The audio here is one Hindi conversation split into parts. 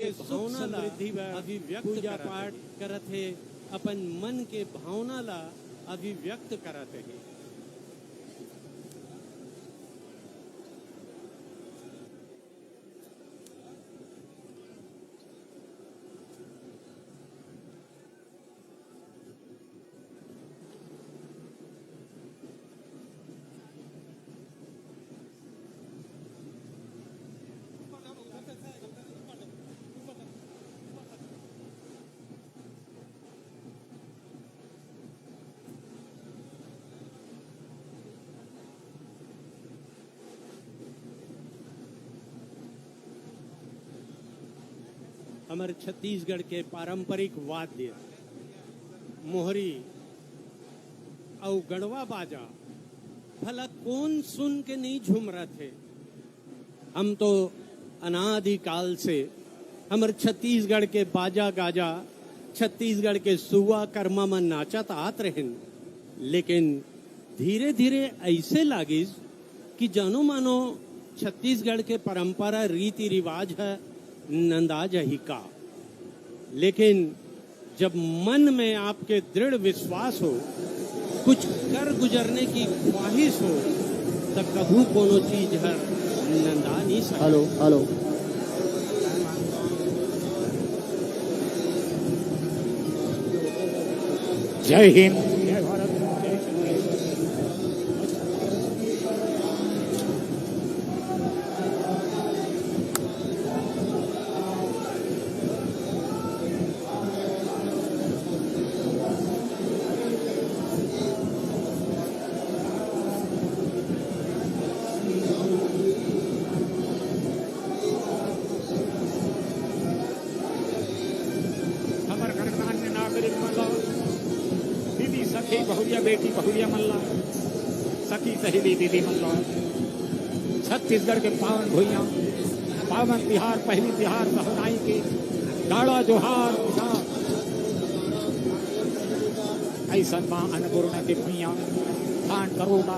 के भावना ला अभिव्यक्त पूजा पाठ करत है, अपन मन के भावना ला अभिव्यक्त करत है। हमारे छत्तीसगढ़ के पारंपरिक वाद्य मोहरी और गढ़वा बाजा भला कौन सुन के नहीं झूम रहे थे। हम तो अनादिकाल से हमारे छत्तीसगढ़ के बाजा गाजा, छत्तीसगढ़ के सुआ कर्मा में नाचत आत रहे, लेकिन धीरे धीरे ऐसे लागिस कि जानो मानो छत्तीसगढ़ के परंपरा रीति रिवाज है नंदाज ही का। लेकिन जब मन में आपके दृढ़ विश्वास हो, कुछ कर गुजरने की ख्वाहिश हो, तो कभू कोनो चीज है नंदा नहीं सकता। हेलो हेलो, जय हिंद, जय भारत, जय छत्तीसगढ़। सखी बहुरिया बेटी बहुरिया मल्ला, सखी सहेली दीदी मल्ला, छत्तीसगढ़ के पावन भुइया, पावन तिहार, पहली तिहार सहुनाई के गाड़ा जोहार उषा ऐसा माँ अन्नपूर्णा के भुइया खान करोड़ा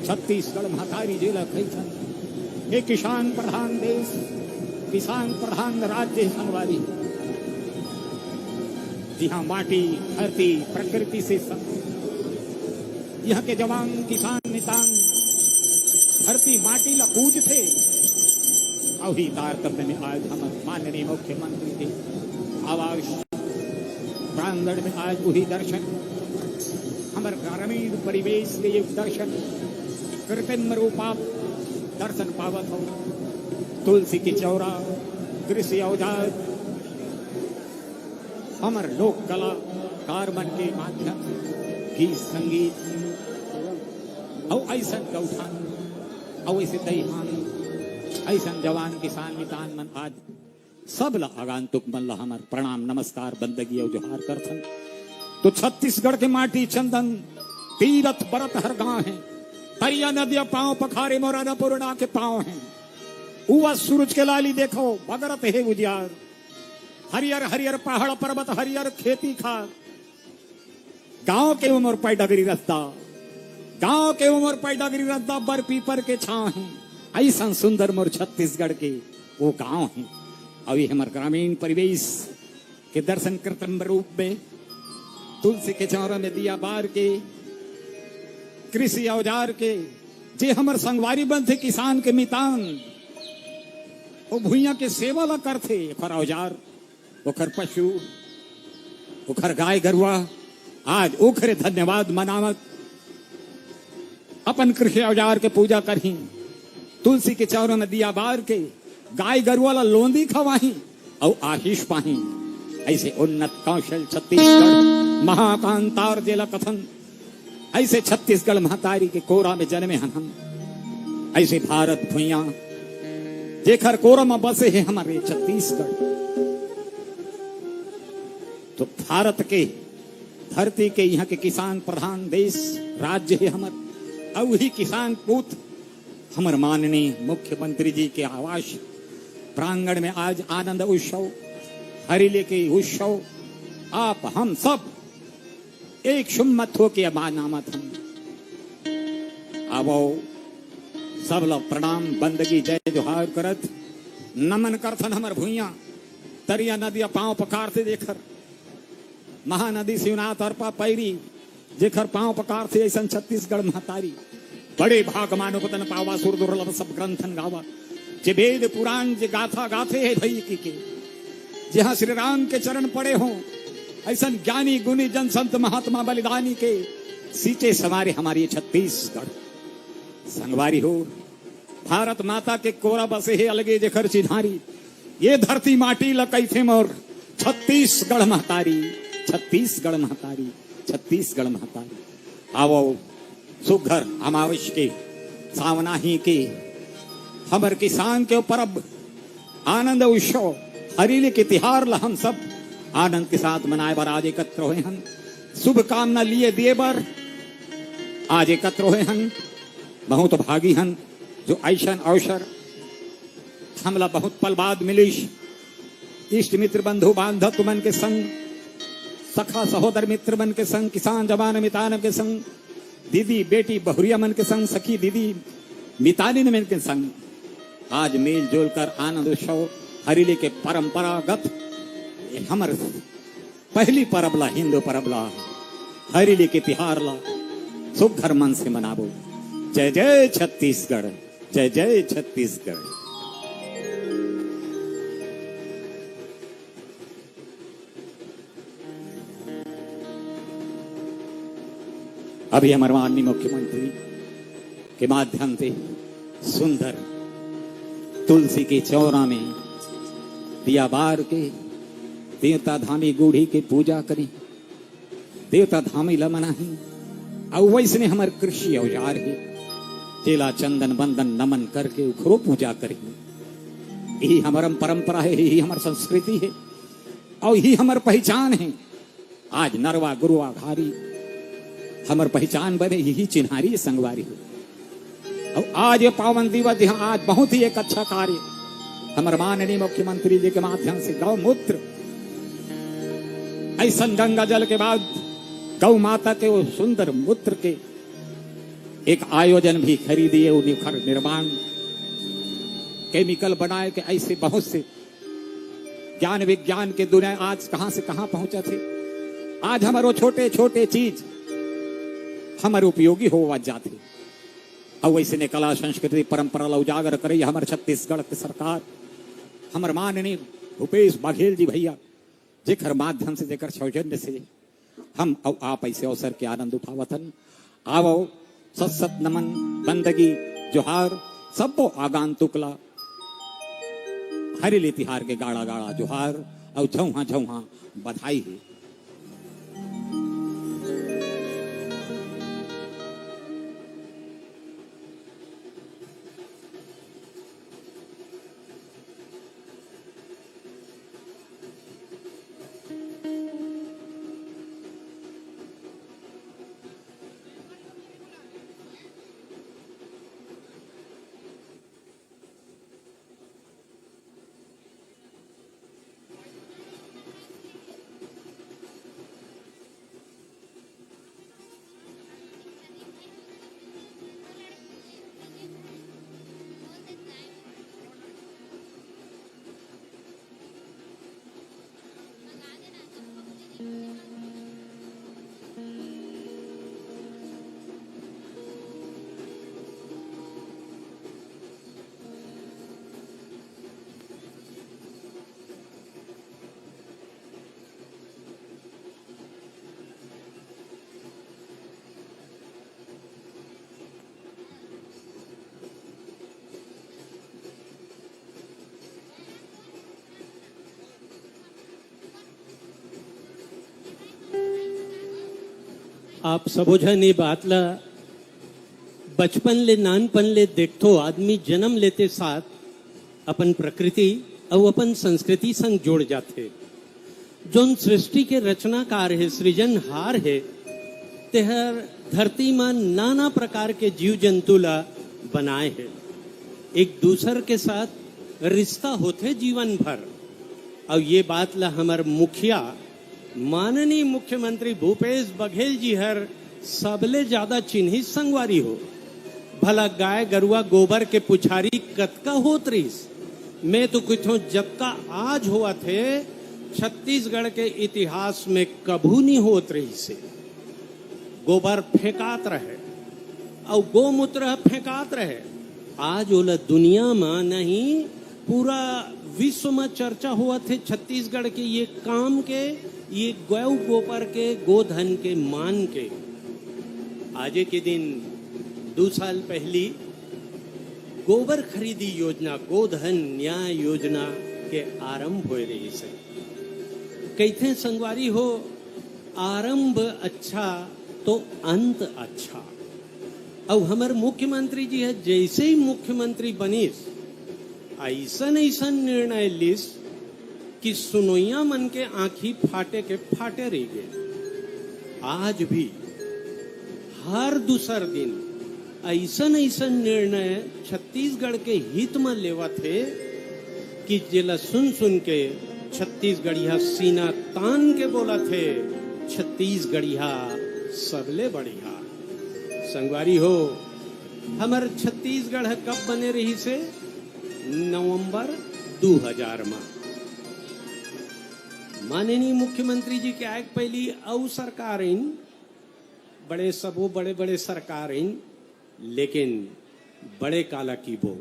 छत्तीसगढ़ महतारी जिला खैसन। ये किसान प्रधान देश, किसान प्रधान राज्य संगवारी, यहाँ माटी धरती प्रकृति से सब, यहाँ के जवान किसान नितान धरती माटी ला पूज थे। अभी तारतम्य में आज हम माननीय मुख्यमंत्री के आवास प्रांगण में आज वही दर्शन, हमारे ग्रामीण परिवेश के एक दर्शन कृत्रिम रूपा दर्शन पावत हो। तुलसी की चौरा, कृषि औजार, हमार लोक कला कार्बन के माध्यम गीत संगीत और ऐसा गौठान और ऐसे दहीहान, ऐसा जवान किसान मितान मन आज सब ला आगंतुक मन ला हमार प्रणाम नमस्कार बंदगी और जोहार करथन। तो छत्तीसगढ़ के माटी चंदन तीरथ बरत हर गांव है, हरिया नदिया पांव पखारे मोरा न पूर्णा के पांव है। उवा सूरज के लाली देखो बगरत है उजियार, हरियर हरियर पहाड़ पर्वत हरियर खेती खार। गांव के उमर पैडगरी रस्ता, गांव के उमर पैडगरी रस्ता, बर पीपर के छाव है। ऐसा सुंदर मोर छत्तीसगढ़ के वो गांव है। अभी हमारे ग्रामीण परिवेश के दर्शन कृत्रिम रूप में तुलसी के चौरा में दिया बार के, कृषि औजार के, जे हमारे संगवारी बंद थे किसान के मितान, वो भुइया के सेवा ला करथे। ओखर औजार, ओखर पशु, ओखर गाय गरुआ, आज ओखरे धन्यवाद मनावत अपन कृषि औजार के पूजा करही, तुलसी के चौरा में दिया बार के, गाय गरुआ ला लोंदी खवाही और आशीष पाही। ऐसे उन्नत कौशल छत्तीसगढ़ महाकांतार जिला कथन, ऐसे छत्तीसगढ़ महतारी के कोरा में जन्मे हम। ऐसे भारत भुइया जेखर कोरा में बसे है हमारे छत्तीसगढ़। तो भारत के धरती के यहाँ के किसान प्रधान देश राज्य है हमार, और वही किसान पुत्र हमारे माननीय मुख्यमंत्री जी के आवास प्रांगण में आज आनंद उत्सव, हरिले के उत्सव, आप हम सब एक सुम्मत हो के मानामत हम आवो सब लोग प्रणाम बंदगी जय जोहार करत नमन करथन। हमार भुइया दरिया नदिया पांव पकार से देकर महानदी शिवनाथ और पैरी जेखर पांव पकार से ऐसा छत्तीसगढ़ महतारी बड़े भाग मानो पतन पावा सुर दुर्लभ सब ग्रंथन गावा जे वेद पुराण जे गाथा गाथे है भई के जहां श्री राम के चरण पड़े हों ऐसा ज्ञानी गुणी जन संत महात्मा बलिदानी के सींचे सवारे हमारी छत्तीसगढ़ संगवारी हो। भारत माता के कोरा बसे है अलगे जेखर चिन्हारी ये धरती माटी लकैथे मोर छत्तीसगढ़ महतारी छत्तीसगढ़ महतारी छत्तीसगढ़ महतारी। आवो सुघर अमावस के सावनाही के हमर किसान के परब आनंद उत्सव हरीले के तिहार ला हम सब आनंद के साथ मनाए बर आज एकत्र हुए हन। शुभ कामना लिए दिए बर आज एकत्र हुए हन। बहुत भागी हन जो ऐसन अवसर हमला बहुत पल बाद मिलिश। इष्ट मित्र बंधु बांधव तुमन के संग सखा सहोदर मित्र मन के संग किसान जवान मितान के संग दीदी बेटी बहुरिया मन के संग सखी दीदी मितानी मन के संग आज मेल जोल कर आनंद उत्सव हरीले के परंपरागत हमर पहली परब ला हिंदू परब ला हरीले के तिहार ला सुघर मन से मनाबो। जय जय छत्तीसगढ़ जय जय छत्तीसगढ़। अभी हमारे माननीय मुख्यमंत्री के माध्यम से सुंदर तुलसी के चौरा में दिया बार के देवता धामी गुढ़ी के पूजा करी देवता धामी लमनाही और वैसने हमारे कृषि औजार है चेला चंदन बंदन नमन करके उखरो पूजा करी। यही हमारा परंपरा है यही हमारी संस्कृति है और यही हमारी पहचान है। आज नरवा गुरुआ घारी हमार पहचान बने यही चिन्हारी संगवारी हो। और आज ये पावन दिवस यहाँ आज बहुत ही एक अच्छा कार्य हमारे माननीय मुख्यमंत्री जी के माध्यम से गौमूत्र ऐसा गंगा जल के बाद गौ माता के वो सुंदर मूत्र के एक आयोजन भी खरीदिए उनिखर निर्माण केमिकल बनाए के ऐसे बहुत से ज्ञान विज्ञान के दुनिया आज कहां से कहां पहुंचे थे। आज हमारे छोटे छोटे चीज हमारे उपयोगी हो जाते और वैसे ने कला संस्कृति परंपरा ला उजागर करे हमारे छत्तीसगढ़ की सरकार हमारे माननीय भूपेश बघेल जी भैया जेकर माध्यम से जेकर सौजन्य से हम और आप ऐसे अवसर के आनंद उठावतन। आवो सत सत नमन बंदगी जोहार सबो आगांतुकला हरेले तिहार के गाड़ा गाड़ा जोहार और झौहा झौहा बधाई है। आप सबो झन ये बात ला बचपन ले नानपन ले देखतो आदमी जन्म लेते साथ अपन प्रकृति और अपन संस्कृति संग जोड़ जाते। जोन सृष्टि के रचनाकार है सृजनहार है तेहर धरती में नाना प्रकार के जीव जंतु ला बनाए है। एक दूसर के साथ रिश्ता होते जीवन भर और ये बात ला हमार मुखिया माननीय मुख्यमंत्री भूपेश बघेल जी हर सबले ज्यादा चिन्हित संगवारी हो। भला गाय गरुआ गोबर के पुछारी कतका होत रहीस मैं तो कुछ जब का आज हुआ थे छत्तीसगढ़ के इतिहास में कभू नहीं होत रही से। गोबर फेंकात रहे और गोमूत्र फेंकात रहे। आज ओला दुनिया में नहीं पूरा विश्व में चर्चा हुआ थे छत्तीसगढ़ के ये काम के, ये गौ गोबर के, गोधन के मान के। आज के दिन 2 साल पहली गोबर खरीदी योजना, गोधन न्याय योजना के आरंभ हो रही से। कहते संगवारी हो, आरंभ अच्छा तो अंत अच्छा। अब हमारे मुख्यमंत्री जी है, जैसे ही मुख्यमंत्री बनीस ऐसन ऐसन निर्णय लिस कि सुनोइया मन के आंखी फाटे के फाटे रह गए। आज भी हर दूसर दिन ऐसन ऐसन निर्णय छत्तीसगढ़ के हित में लेवा थे कि जिला सुन सुन के छत्तीसगढ़िया सीना तान के बोला थे, छत्तीसगढ़िया सबले बढ़िया। संगवारी हो, हमारे छत्तीसगढ़ कब बने रही से? नवंबर 2000 में। माननीय मुख्यमंत्री जी के आग पहली औ सरकार बड़े सबो बड़े बड़े सरकार, लेकिन बड़े काला की वो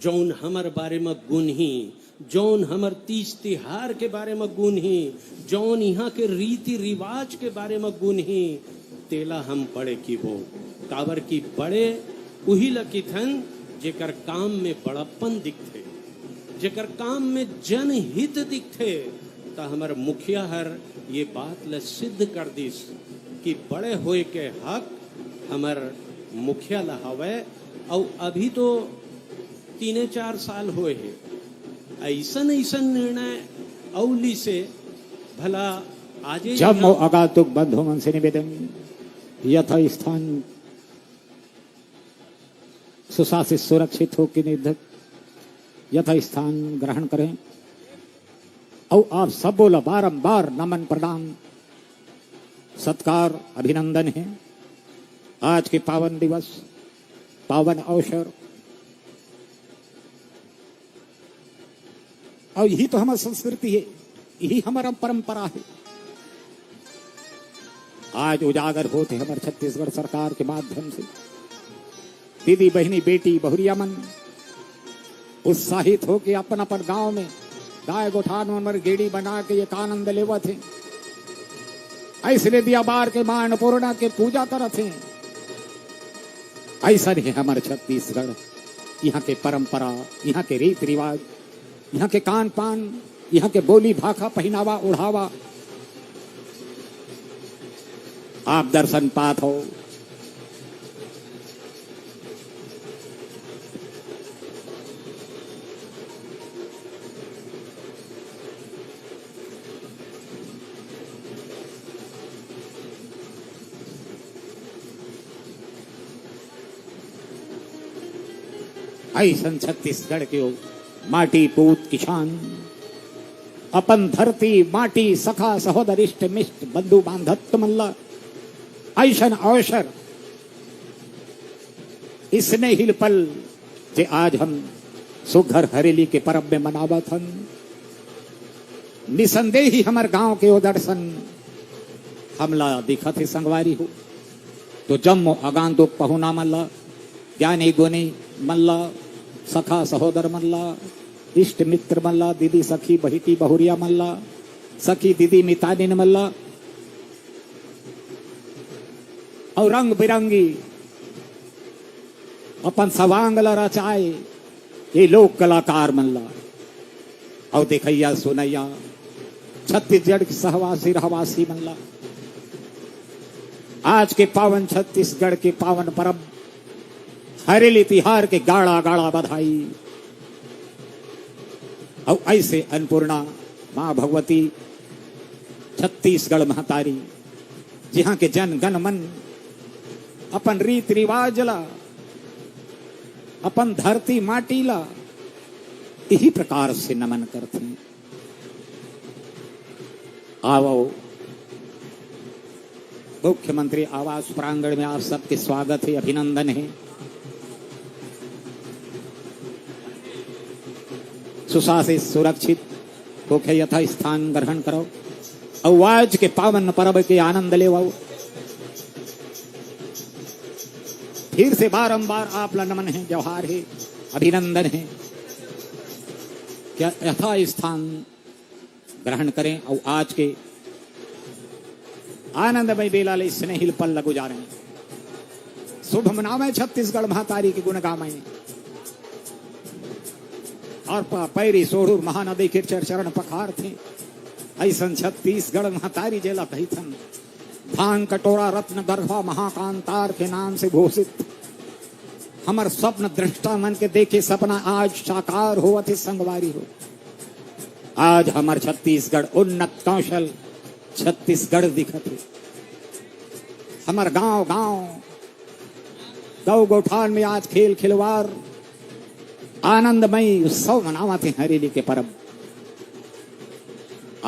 जौन हमर बारे में गुण ही, जौन हमर तीज तिहार के बारे में गुण ही, जौन यहाँ के रीति रिवाज के बारे में गुण ही, तेला हम बड़े की वो काबर की बड़े उही लकिथन जेकर काम में बड़प्पन दिखते, जेकर काम में जनहित दिखते। तो हमार मुखिया हर ये बात ल सिद्ध कर दिस कि बड़े होए के हक हमार मुखिया ला हवे। और अभी तो 3-4 साल हुए हैं ऐसन ऐसन निर्णय औली से भला आजे जब अगातुक बंधु मन से निवेदन, यथा स्थान सुशासित सुरक्षित हो के निर्धक यथा स्थान ग्रहण करें। और आप सब बोला बारंबार नमन प्रणाम सत्कार अभिनंदन है। आज के पावन दिवस, पावन अवसर, और यही तो हमारी संस्कृति है, यही हमारा परंपरा है। आज उजागर होते हमारे छत्तीसगढ़ सरकार के माध्यम से दीदी बहनी बेटी बहुरिया मन उत्साहित होके अपन अपन गांव में गाय गोठान मन गेड़ी बना के एक आनंद लेवा थे। ऐसे दिया बार के मां अन्नपूर्णा के पूजा करत थे। ऐसा है हमारे छत्तीसगढ़, यहाँ के परंपरा, यहाँ के रीति रिवाज, यहाँ के कान पान, यहाँ के बोली भाखा पहनावा उड़ावा। आप दर्शन पात हो। ऐसन छत्तीसगढ़ के माटी पूत किसान, अपन धरती माटी सखा सहोदरिष्ट मिष्ट बंधु बांधत मल्ला। ऐसन अवसर इसने हिल पल जे आज हम सुघर हरेली के परब में मनावत हन। निसंदेह ही हमार गांव के ओ दर्शन हमला दिखत है संगवारी हो। तो जम्मो अगांतुक पहुना मल्ला, ज्ञानी गुणी मल्ला, सखा सहोदर मल्ला, इष्ट मित्र मल्ला, दीदी सखी बहिटी बहुरिया मल्ला, सखी दीदी मितानिन मल्ला, और रंग बिरंगी अपन सवांगला रचाए ये लोक कलाकार मल्ला। और देखैया सुनैया छत्तीसगढ़ की सहवासी रहवासी मल्ला। आज के पावन छत्तीसगढ़ के पावन परब हरेली तिहार के गाड़ा गाड़ा बधाई। और ऐसे अन्नपूर्णा मां भगवती छत्तीसगढ़ महतारी, जहां के जन गण मन अपन रीत रिवाज ला, अपन धरती माटी ला यही प्रकार से नमन करते हैं। आओ मुख्यमंत्री आवास प्रांगण में आप सबके स्वागत है, अभिनंदन है। सुशासित सुरक्षित होके यथा स्थान ग्रहण करो और आज के पावन पर्व के आनंद ले आओ। फिर से बारंबार आप नमन है, जौहार है, अभिनंदन है। क्या यथा स्थान ग्रहण करें और आज के आनंदमय बेला ले स्नेहिल पल गुजारें। शुभ मनावे छत्तीसगढ़ महातारी के गुण गावे और पैरी सोढ़ूर महानदी के चरण पखार थे। ऐसन छत्तीसगढ़ महातारी जेला थन भांग कटोरा रत्न गर्भा महाकांतार के नाम से घोषित। हमर स्वप्न दृष्टा मन के देखे सपना आज साकार हो थे संगवारी हो। आज हमर छत्तीसगढ़ उन्नत कौशल छत्तीसगढ़ दिखत है। हमर गांव गांव गौ गोठान में आज खेल खिलवार आनंदमय उत्सव मनावत है हरेली के पर्व।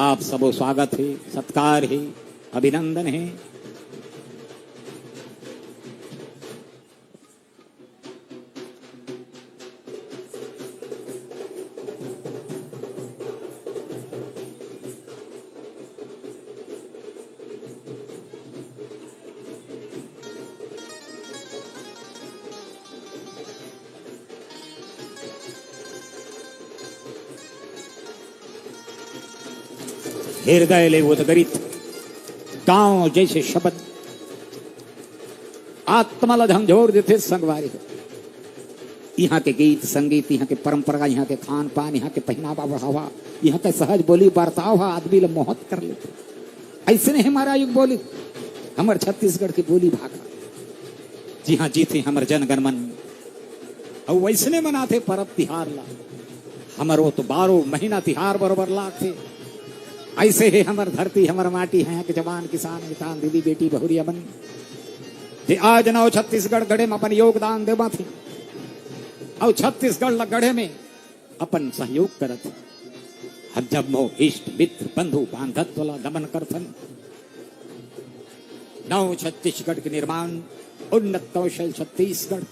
आप सबो स्वागत है, सत्कार है, अभिनंदन है। हृदय ले उदगरित गांव जैसे शब्द आत्मल झंझोर देते संगवारी हो। यहाँ के गीत संगीत, यहाँ के परंपरा, यहाँ के खान पान, यहाँ के पहनावा बढ़ावा, यहाँ के सहज बोली बर्ताव आदमी लोग मोहत कर लेते। ऐसे नहीं हमारा युग बोली, हमारे छत्तीसगढ़ की बोली भाषा जी हाँ जीते हमर जनगणमन और वैसने मनाते परब तिहार ला। हमारो तो 12 महीना तिहार बरोबर लाते। ऐसे है हमर धरती, हमर माटी है, के जवान किसान किसान दीदी बेटी बहुरिया बन जे आज नौ छत्तीसगढ़ गढ़े में अपन योगदान देवा थे और छत्तीसगढ़ गढ़े में अपन सहयोग करत। हम जब मो इष्ट मित्र बंधु बांधत वाला दमन करथन। नौ छत्तीसगढ़ के निर्माण उन्नत कौशल छत्तीसगढ़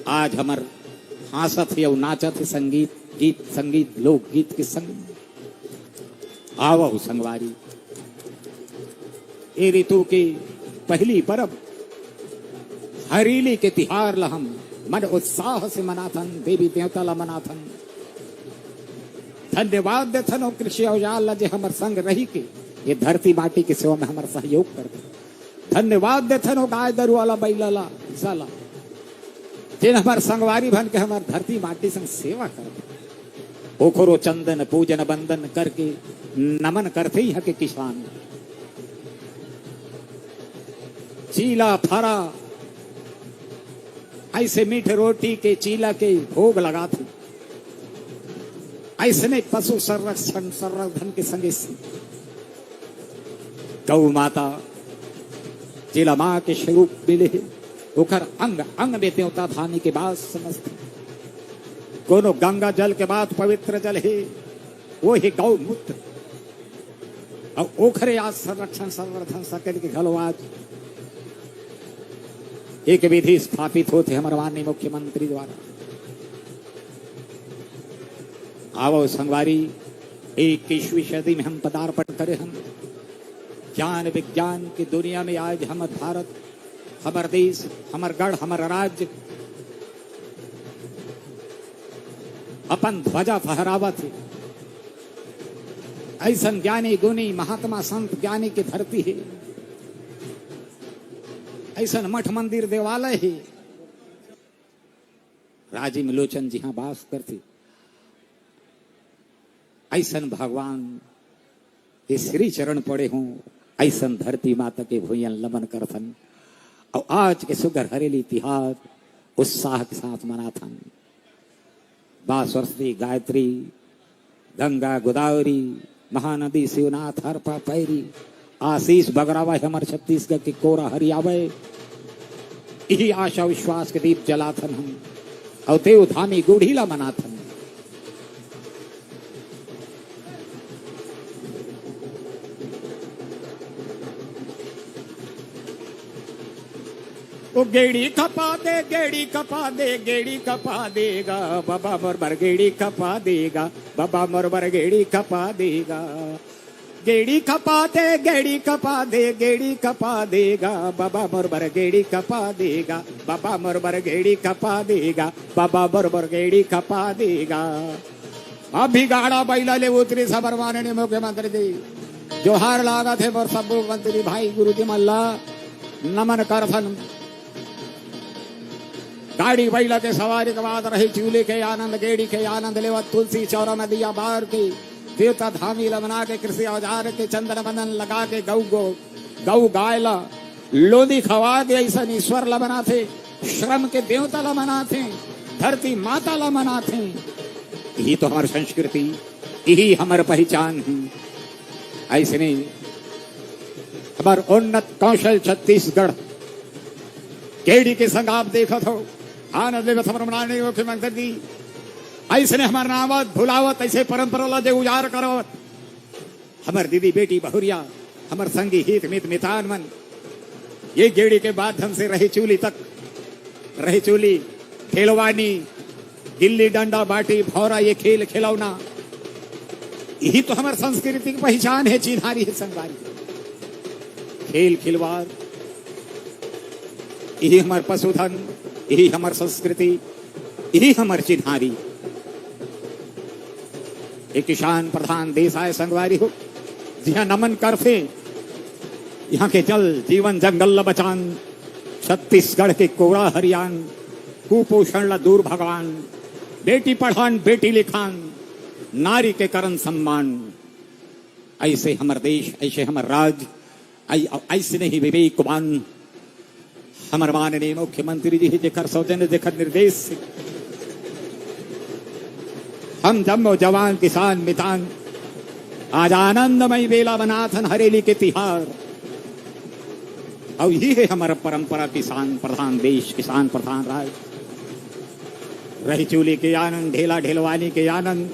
आज हमर हासत है और नाचत है। संगीत गीत संगीत लोकगीत के संग आवो संगवारी। ए ऋतु की पहली परब हरीली के तिहार ला हम मन उत्साह से मनाथन, देवी देवता ला मनाथन। धन्यवाद देथन कृषि औजार ला जे हमर संग रही के ये धरती माटी के सेवा में हमर सहयोग कर दे। धन्यवाद देथन गाय दरु वाला बैला ला साला जिन हमर संगवारी बन के हमर धरती माटी संग सेवा कर दे। ओखरो चंदन पूजन बंदन करके नमन करते ही के किसान। चीला फरा ऐसे मीठ रोटी के चीला के भोग लगाते। ऐसने पशु संरक्षण संवर्धन के संगे गौ माता चीला माँ के स्वरूप मिले ओकर अंग अंग में देवता धानी के बाद समझते। कोनो गंगा जल के बाद पवित्र जल है वो है गौ मूत्र और ओखरे आज संरक्षण संवर्धन सकल के घलो आज एक विधि स्थापित होते हमारे माननीय मुख्यमंत्री द्वारा। आवो संगवारी 21वीं सदी में हम पदार्पण करें। हम ज्ञान विज्ञान की दुनिया में आज हम भारत, हमार देश, हमार गढ़, हमारा राज्य अपन ध्वजा फहरावत है। ऐसा ज्ञानी गुणी महात्मा संत ज्ञानी की धरती है। ऐसा मठ मंदिर देवालय है। राजीव लोचन जी हाँ वास करते। ऐसा भगवान के श्री चरण पड़े हों। ऐसा धरती माता के भूयन लमन करथन और आज के सुगर हरेली तिहार उत्साह के साथ मनाथन। सरस्वती गायत्री गंगा गोदावरी महानदी शिवनाथ हरपा पैरी आशीष बगरावा हमारे छत्तीसगढ़ के कोरा हरियावे। यही आशा विश्वास के दीप जलाथन हम और देव धामी गुढ़ीला मनाथन। वो गेड़ी खपा दे, गेड़ी खपा दे, गेड़ी खपा देगा बाबा बरबर, गेड़ी खपा देगा बाबा बरबर, गेड़ी खपा देगा। गेड़ी खपा दे, गेड़ी खपा दे, गेड़ी खपा देगा बाबा बरबर, गेड़ी खपा देगा बाबा बरबर, गेड़ी खपा देगा बाबा बरबर, गेड़ी खपा देगा। अभी गाड़ा बैला ले उतरी सबर माननीय मुख्यमंत्री जी, जोहार लागा थे पर सब मंत्री भाई गुरु जी मल्ला नमन करथन। गाड़ी बैला के सवारी के बाद रही चूल्हे के आनंद, गेड़ी के आनंद लेवा तुलसी चौरा नदिया बार के देवता धामी लमना के कृषि औजार के चंदन बंदन लगा के गौ गायला लोदी खवा के ऐसा ईश्वर लमना थे, श्रम के देवता लमना थे, धरती माता लमना थे। यही तो हमारी संस्कृति, यही हमारी पहचान है। ऐसे नहीं हमार उन्नत कौशल छत्तीसगढ़ केडी के संग आप देखो तो आनंद ले मनाने मुख्यमंत्री जी ऐसे ने हमार नावत भुलावत, ऐसे परंपरा जे उजार करवत। हमार दीदी बेटी बहुरिया, हमार संगी हित मित मितान मन, ये गेड़ी के माध्यम से रही चूली तक, रही चूली खेलवानी, गिल्ली डंडा बाटी भौरा ये खेल खिलौना, यही तो हमारी संस्कृति की पहचान है, चिन्हारी है संगवारी। खेल खिलवाड़ यही हमारे पशुधन, यही हमारी संस्कृति, यही हमारी चिन्हारी। एक किसान प्रधान देश आए संगवारी हो, जहाँ नमन करते यहाँ के जल जीवन जंगल ल बचान, छत्तीसगढ़ के कोरा हरियाण, कुपोषण ला दूर भगवान, बेटी पढ़ान बेटी लिखान, नारी के करण सम्मान। ऐसे हमार देश, ऐसे हमार राज, ऐसे नहीं विवेकवान हमार माननीय मुख्यमंत्री जी जेकर सौजन्य जेकर निर्देश से हम जम्मो जवान किसान मितान आज आनंदमय बेला बनाथन हरेली के तिहार। और यही है हमारा परंपरा, किसान प्रधान देश, किसान प्रधान राज। रही चूली के आनंद, ढेला ढेलवानी के आनंद,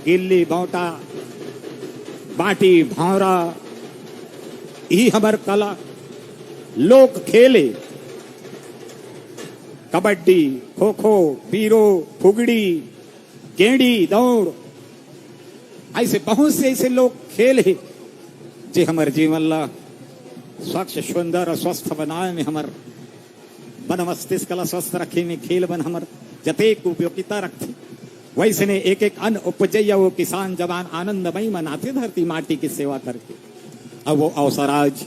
गिल्ली बौटा बाटी भौरा, यही हमार कला। लोक खेले कबड्डी, खो खो, पीरो, फुगड़ी, गेड़ी दौड़, ऐसे बहुत से ऐसे लोग खेल है जे हमारे जीवन ला स्वच्छ सुंदर और स्वस्थ बनाए में, हमार मन मस्तिष्क ला स्वस्थ रखे में खेल बन हमार जतेक उपयोगिता रखते। वैसे ने एक एक अन्न उपजैया वो किसान जवान आनंदमय मनाते धरती माटी की सेवा करके। अब वो अवसर आज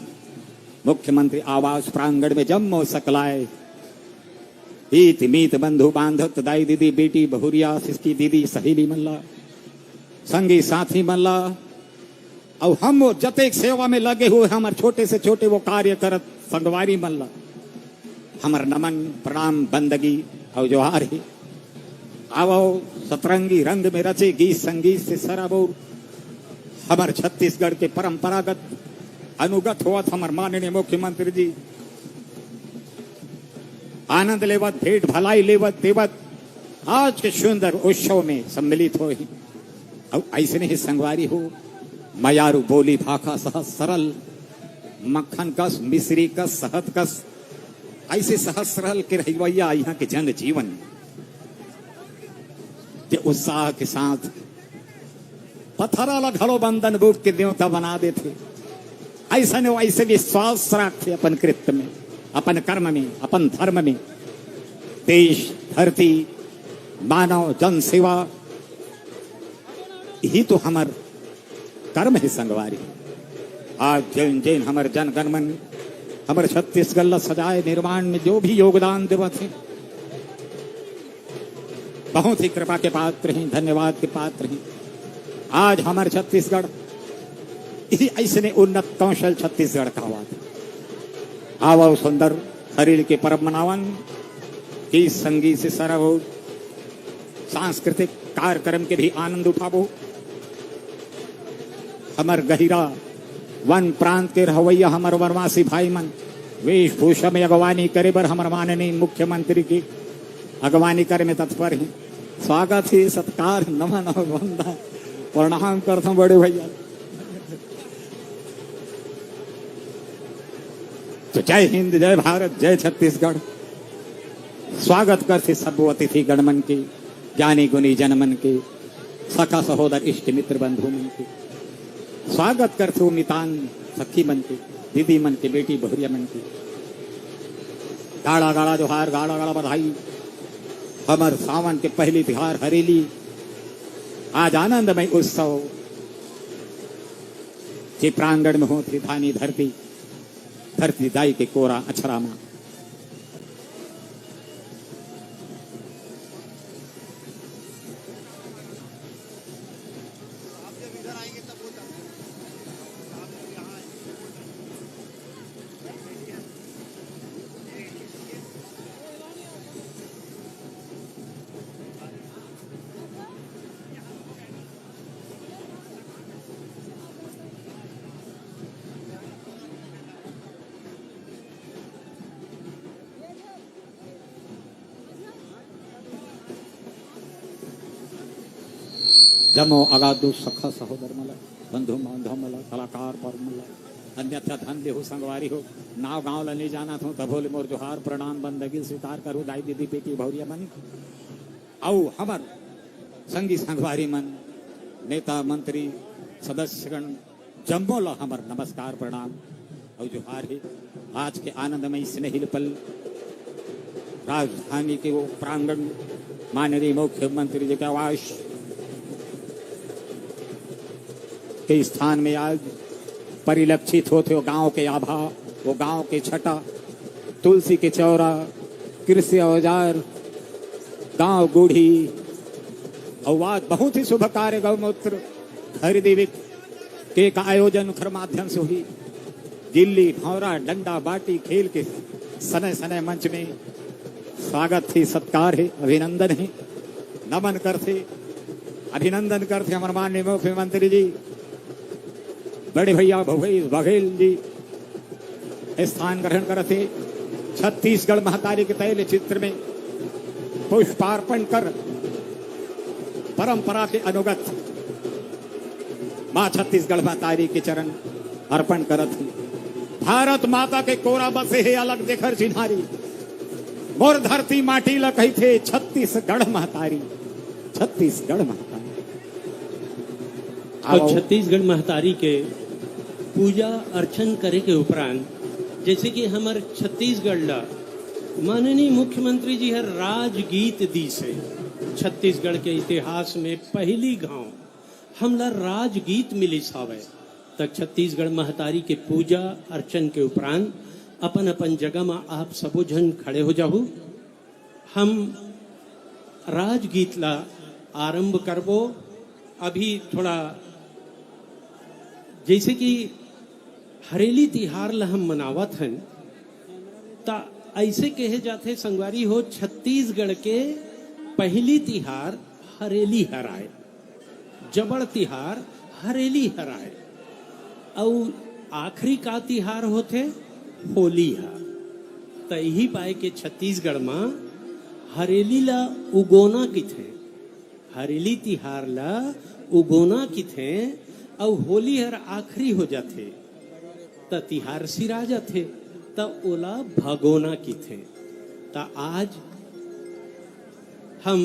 मुख्यमंत्री आवास प्रांगण में जम्मो सकलाए, हित मीत बंधु बांधव दाई दीदी बेटी बहुरिया सिसकी दीदी सहेली मल्ला संगी साथी मल्ला, और हम वो जतेक सेवा में लगे हुए हमारे छोटे से छोटे वो कार्य करत संगवारी मल्ला, हमार नमन प्रणाम बंदगी और जोहार है। आवो सतरंगी रंग में रचे गीत संगीत से सराबोर हमार छत्तीसगढ़ के परंपरागत अनुगत हुआ हमार माननीय मुख्यमंत्री जी आनंद लेवत, भेंट भलाई लेवत देवत आज के सुंदर उत्सव में सम्मिलित हो। और ऐसे नहीं संगवारी हो, मयारू बोली भाखा सहज सरल, मक्खन कस मिश्री कस सहत कस, ऐसे सहज सरल के रहिवैया यहाँ के जन जीवन के उत्साह के साथ पत्थरा ला घड़ो बंधन बुक के देवता बना देते। ऐसा ने ऐसे विश्वास रखते अपन कृत्य में, अपन कर्म में, अपन धर्म में, देश धरती मानव जन सेवा, यही तो हमार कर्म है संगवारी। आज जैन जैन हमारे जन गण मन हमारे छत्तीसगढ़ सजाए निर्माण में जो भी योगदान देवत है, बहुत ही कृपा के पात्र हैं, धन्यवाद के पात्र हैं। आज हमारे छत्तीसगढ़ इसी ऐसे ने उन्नत कौशल छत्तीसगढ़ का हुआ था। आवो सुंदर शरीर के परम मनावन की संगीत से सरव सांस्कृतिक कार्यक्रम के भी आनंद उठावो। हमार गहिरा वन प्रांत के रहवैया हमार वनवासी भाई मन वेशभूषा में अगवानी करे बर हमार माननीय मुख्यमंत्री की अगवानी करे में तत्पर है। स्वागत है, सत्कार, नमन और वंदना प्रणाम करता हूं बड़े भैया। जय हिंद, जय भारत, जय छत्तीसगढ़। स्वागत करते सब अतिथि गणमन के, ज्ञानी गुणी जनमन के, सखा सहोदर इष्ट मित्र बंधु मन के। स्वागत करते मितान सखी मन के, दीदी मन के, बेटी बहुरिया मन के। गाड़ा गाड़ा जोहार, गाड़ा गाड़ा बधाई। हमर सावन के पहली तिहार हरेली, आज आनंदमय उत्सव के प्रांगण में होती धानी धरती, धरती दाई के कोरा अछरा मां। जमो अगाधु सखा सहोदर मला, बंधु बांधव मला, कलाकार पर मला, अन्यथा धन देहु संगवारी हो। नाव गांव लने जाना थो तभोले मोर जोहार, प्रणाम बंदगी स्वीकार करू। दाई दीदी बेटी भौरिया मन औ हमर संगी संगवारी मन, नेता मंत्री सदस्यगण जम्मो ला हमर नमस्कार प्रणाम और जोहार है। आज के आनंदमय स्नेहिल पल राजधानी के वो प्रांगण, माननीय मुख्यमंत्री जी के आवास के स्थान में आज परिलक्षित होते हो गांव के आभा, वो गांव के छटा, तुलसी के चौरा, कृषि औजार, गांव बूढ़ी। और आज बहुत ही शुभ कार्य गौमूत्र खरीदी के का आयोजन खर माध्यम से हुई। गिल्ली भौरा डंडा बाटी खेल के सने सने मंच में स्वागत थी, सत्कार है, अभिनंदन है, नमन करते, अभिनंदन करते हमारे माननीय मुख्यमंत्री जी, बड़े भैया भूपेश बघेल जी स्थान ग्रहण करते। छत्तीसगढ़ महतारी के तैल चित्र में पुष्पार्पण कर परंपरा के अनुगत मां छत्तीसगढ़ महतारी के चरण अर्पण करत ही। भारत माता के कोरा बसे है अलग देखर चिन्हारी, मोर धरती माटी ला कही थे छत्तीसगढ़ महतारी, छत्तीसगढ़ महतारी। और छत्तीसगढ़ महतारी के पूजा अर्चन करे के उपरांत जैसे कि हमार छत्तीसगढ़ ला माननीय मुख्यमंत्री जी हर राजगीत दी से, छत्तीसगढ़ के इतिहास में पहली गांव हमला राजगीत मिली सावे। तक छत्तीसगढ़ महतारी के पूजा अर्चन के उपरांत अपन अपन जगह में आप सबो जन खड़े हो जाहु। हम राजगीत ला आरंभ करबो। अभी थोड़ा जैसे कि हरेली तिहार ला हम मनावत हन, ता ऐसे कहे जाते संगवारी हो, छत्तीसगढ़ के पहली तिहार हरेली हराए, जबड़ तिहार हरेली हराए, और आखिरी का तिहार होते होली है। तो यही पाए के छत्तीसगढ़ में हरेली ला उगोना किथे, हरेली तिहार ला उगोना किथे, और होली हर आखिरी हो जाते त तिहार सिरा जाते, त ओला भगोना किथे। त आज हम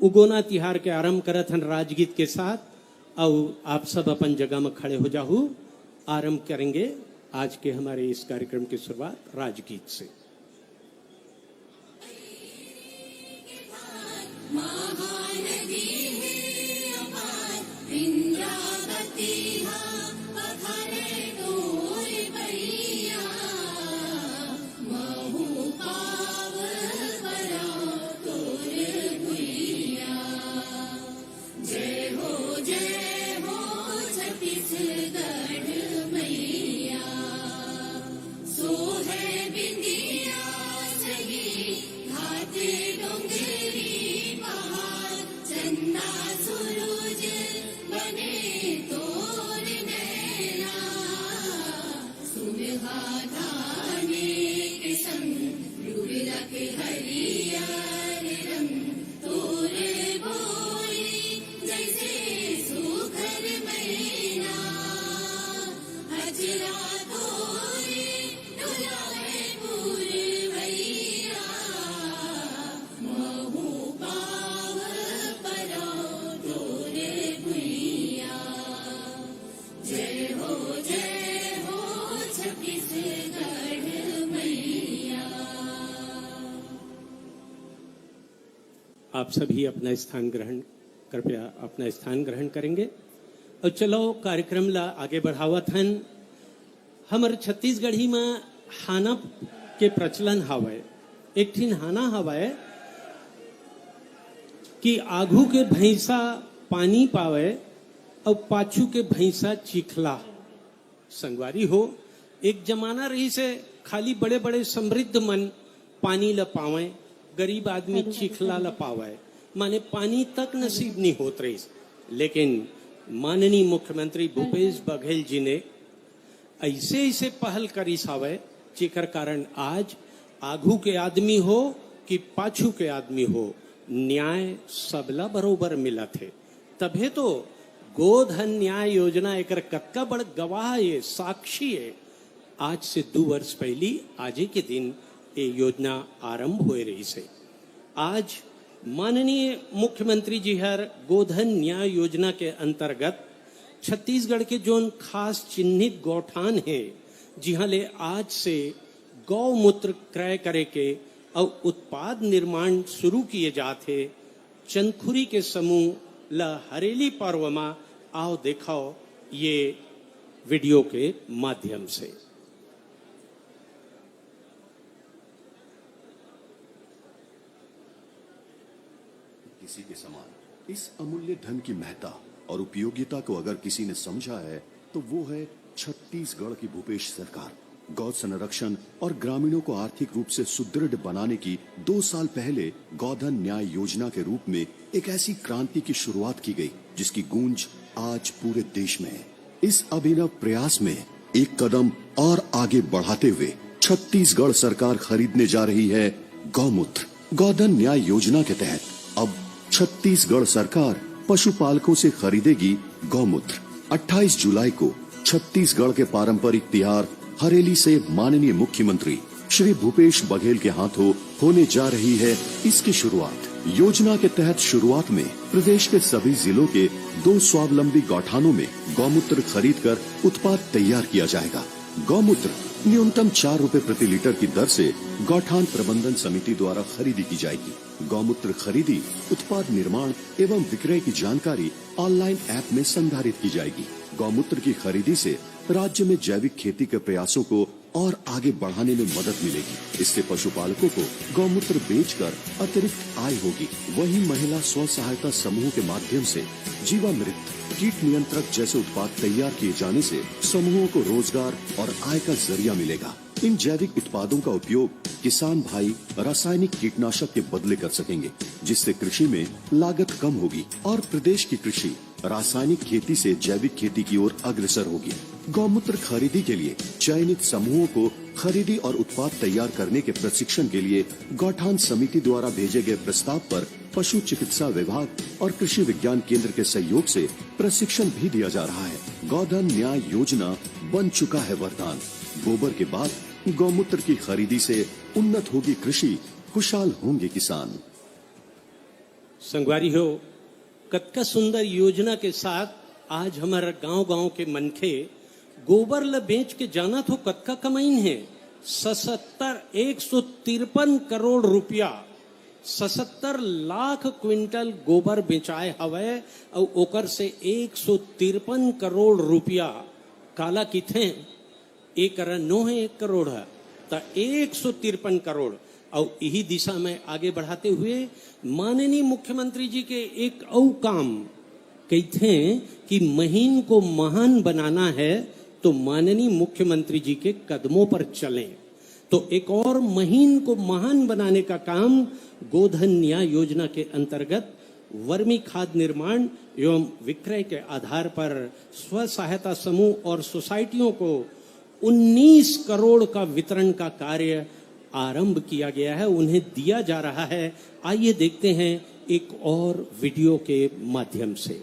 उगोना तिहार के आरंभ करत हन राजगीत के साथ, और आप सब अपन जगह में खड़े हो जाओ। आरंभ करेंगे आज के हमारे इस कार्यक्रम की शुरुआत राजगीत से। So है बिंदी आप सभी अपना स्थान ग्रहण, कृपया अपना स्थान ग्रहण करेंगे और चलो कार्यक्रम ला आगे बढ़ावत हन। हमारे छत्तीसगढ़ी में हाना के प्रचलन हवय। एक ठिन हाना हवय कि आघू के भैंसा पानी पावे और पाछू के भैंसा चिखला। संगवारी हो, एक जमाना रही से खाली बड़े बड़े समृद्ध मन पानी ल पावे, गरीब आदमी चिखला ल पावे, माने पानी तक नसीब नहीं होत रही। लेकिन माननीय मुख्यमंत्री भूपेश बघेल जी ने ऐसे ऐसे पहल करी सावे, जेकर कारण आज आघू के आदमी हो कि पाछू के आदमी हो, न्याय सबला बरोबर मिला थे। तभे तो गोधन न्याय योजना एक कत्का बड़ गवाह है, साक्षी है। आज से 2 वर्ष पहली आज ही के दिन ये योजना आरंभ हो रही से। आज माननीय मुख्यमंत्री जी हर गोधन न्याय योजना के अंतर्गत छत्तीसगढ़ के जोन खास चिन्हित गौठान है, जिहाँ ले आज से गौमूत्र क्रय करे के और उत्पाद निर्माण शुरू किए जाते। चंदखुरी के समूह ल हरेली पर्व में आओ देखाओ ये वीडियो के माध्यम से। किसी के समान इस अमूल्य धन की महत्ता और उपयोगिता को अगर किसी ने समझा है तो वो है छत्तीसगढ़ की भूपेश सरकार। गौ संरक्षण और ग्रामीणों को आर्थिक रूप से सुदृढ़ बनाने की 2 साल पहले गोधन न्याय योजना के रूप में एक ऐसी क्रांति की शुरुआत की गई जिसकी गूंज आज पूरे देश में है। इस अभिनव प्रयास में एक कदम और आगे बढ़ाते हुए छत्तीसगढ़ सरकार खरीदने जा रही है गौमूत्र। गोधन न्याय योजना के तहत अब छत्तीसगढ़ सरकार पशुपालकों से खरीदेगी गौमूत्र। 28 जुलाई को छत्तीसगढ़ के पारंपरिक त्योहार हरेली से माननीय मुख्यमंत्री श्री भूपेश बघेल के हाथों होने जा रही है इसकी शुरुआत। योजना के तहत शुरुआत में प्रदेश के सभी जिलों के 2 स्वावलंबी गौठानों में गौमूत्र खरीदकर उत्पाद तैयार किया जाएगा। गौमूत्र न्यूनतम 4 रुपए प्रति लीटर की दर से गौठान प्रबंधन समिति द्वारा खरीदी की जाएगी। गौमूत्र खरीदी, उत्पाद निर्माण एवं विक्रय की जानकारी ऑनलाइन ऐप में संधारित की जाएगी। गौमूत्र की खरीदी से राज्य में जैविक खेती के प्रयासों को और आगे बढ़ाने में मदद मिलेगी। इससे पशुपालकों को गौमूत्र बेचकर अतिरिक्त आय होगी। वहीं महिला स्व सहायता समूह के माध्यम से जीवामृत, कीट नियंत्रक जैसे उत्पाद तैयार किए जाने से समूहों को रोजगार और आय का जरिया मिलेगा। इन जैविक उत्पादों का उपयोग किसान भाई रासायनिक कीटनाशक के बदले कर सकेंगे, जिससे कृषि में लागत कम होगी और प्रदेश की कृषि रासायनिक खेती से जैविक खेती की ओर अग्रसर होगी। गौमूत्र खरीदी के लिए चयनित समूहों को खरीदी और उत्पाद तैयार करने के प्रशिक्षण के लिए गौठान समिति द्वारा भेजे गए प्रस्ताव पर पशु चिकित्सा विभाग और कृषि विज्ञान केंद्र के सहयोग से प्रशिक्षण भी दिया जा रहा है। गोधन न्याय योजना बन चुका है वरदान। गोबर के बाद गौमूत्र की खरीदी से उन्नत होगी कृषि, खुशहाल होंगे किसान। संगवारी हो, कतका सुंदर योजना के साथ आज हमारे गांव-गांव के मनखे गोबर ल बेच के जाना तो कतका कमाइन है। 153 करोड़ रुपया, 77 लाख क्विंटल गोबर बेचाए हवे और ओकर से 153 करोड़ रुपया काला किथे 1 करोड़ है तो 153 करोड़। और यही दिशा में आगे बढ़ाते हुए माननीय मुख्यमंत्री जी के एक और काम कहते हैं कि महीन को महान बनाना है तो माननीय मुख्यमंत्री जी के कदमों पर चलें। तो एक और महीन को महान बनाने का काम गोधन न्याय योजना के अंतर्गत वर्मी खाद निर्माण एवं विक्रय के आधार पर स्व सहायता समूह और सोसाइटियों को 19 करोड़ का वितरण का कार्य आरंभ किया गया है, उन्हें दिया जा रहा है। आइए देखते हैं एक और वीडियो के माध्यम से।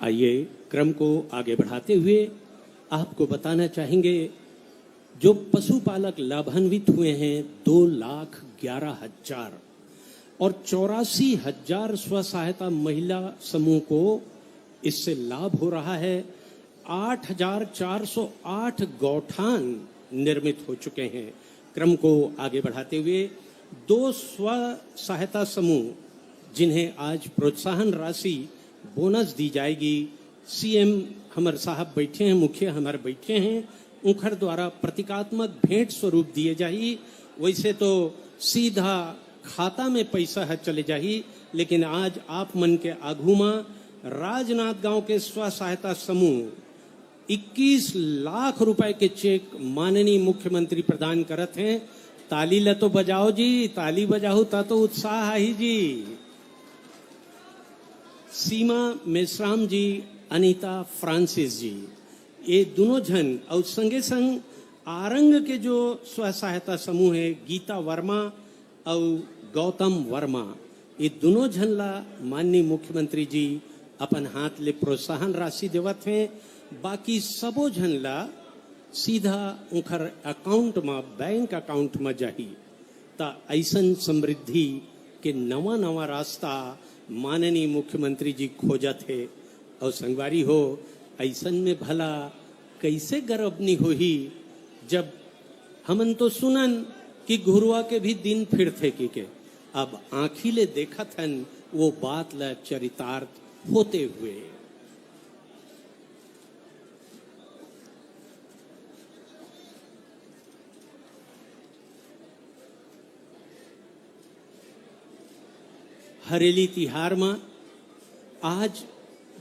आइए क्रम को आगे बढ़ाते हुए आपको बताना चाहेंगे जो पशुपालक लाभान्वित हुए हैं 2,11,000 और 84,000 स्व सहायता महिला समूह को इससे लाभ हो रहा है। 8,408 गौठान निर्मित हो चुके हैं। क्रम को आगे बढ़ाते हुए 2 स्व सहायता समूह जिन्हें आज प्रोत्साहन राशि बोनस दी जाएगी, सीएम हमारे साहब बैठे हैं, मुखिया हमारे बैठे हैं, उनखर द्वारा प्रतीकात्मक भेंट स्वरूप दिए जाही। वैसे तो सीधा खाता में पैसा है चले जाही, लेकिन आज आप मन के आगू में राजनांदगांव के स्व सहायता समूह 21 लाख रुपए के चेक माननीय मुख्यमंत्री प्रदान करत हैं। ताली ल तो बजाओ जी, ताली बजाओ ता तो उत्साह आई जी। सीमा मेश्राम जी, अनीता फ्रांसिस जी, ये दोनों जन और संगे संग आरंग के जो स्व सहायता समूह है, गीता वर्मा और गौतम वर्मा, ये दोनों जन ला माननीय मुख्यमंत्री जी अपन हाथ ले प्रोत्साहन राशि देवत हैं। बाकी सबो जन ला सीधा उनकर अकाउंट में, बैंक अकाउंट में जाही। ता ऐसन समृद्धि के नवा नवा रास्ता माननीय मुख्यमंत्री जी खोजत है। और संगवारी हो, ऐसन में भला कैसे गर्वनी होही जब हमन तो सुनन कि घुरुआ के भी दिन फिर थे कि अब आँखी ले देखत हन वो बात ला चरितार्थ होते हुए। हरेली तिहार में आज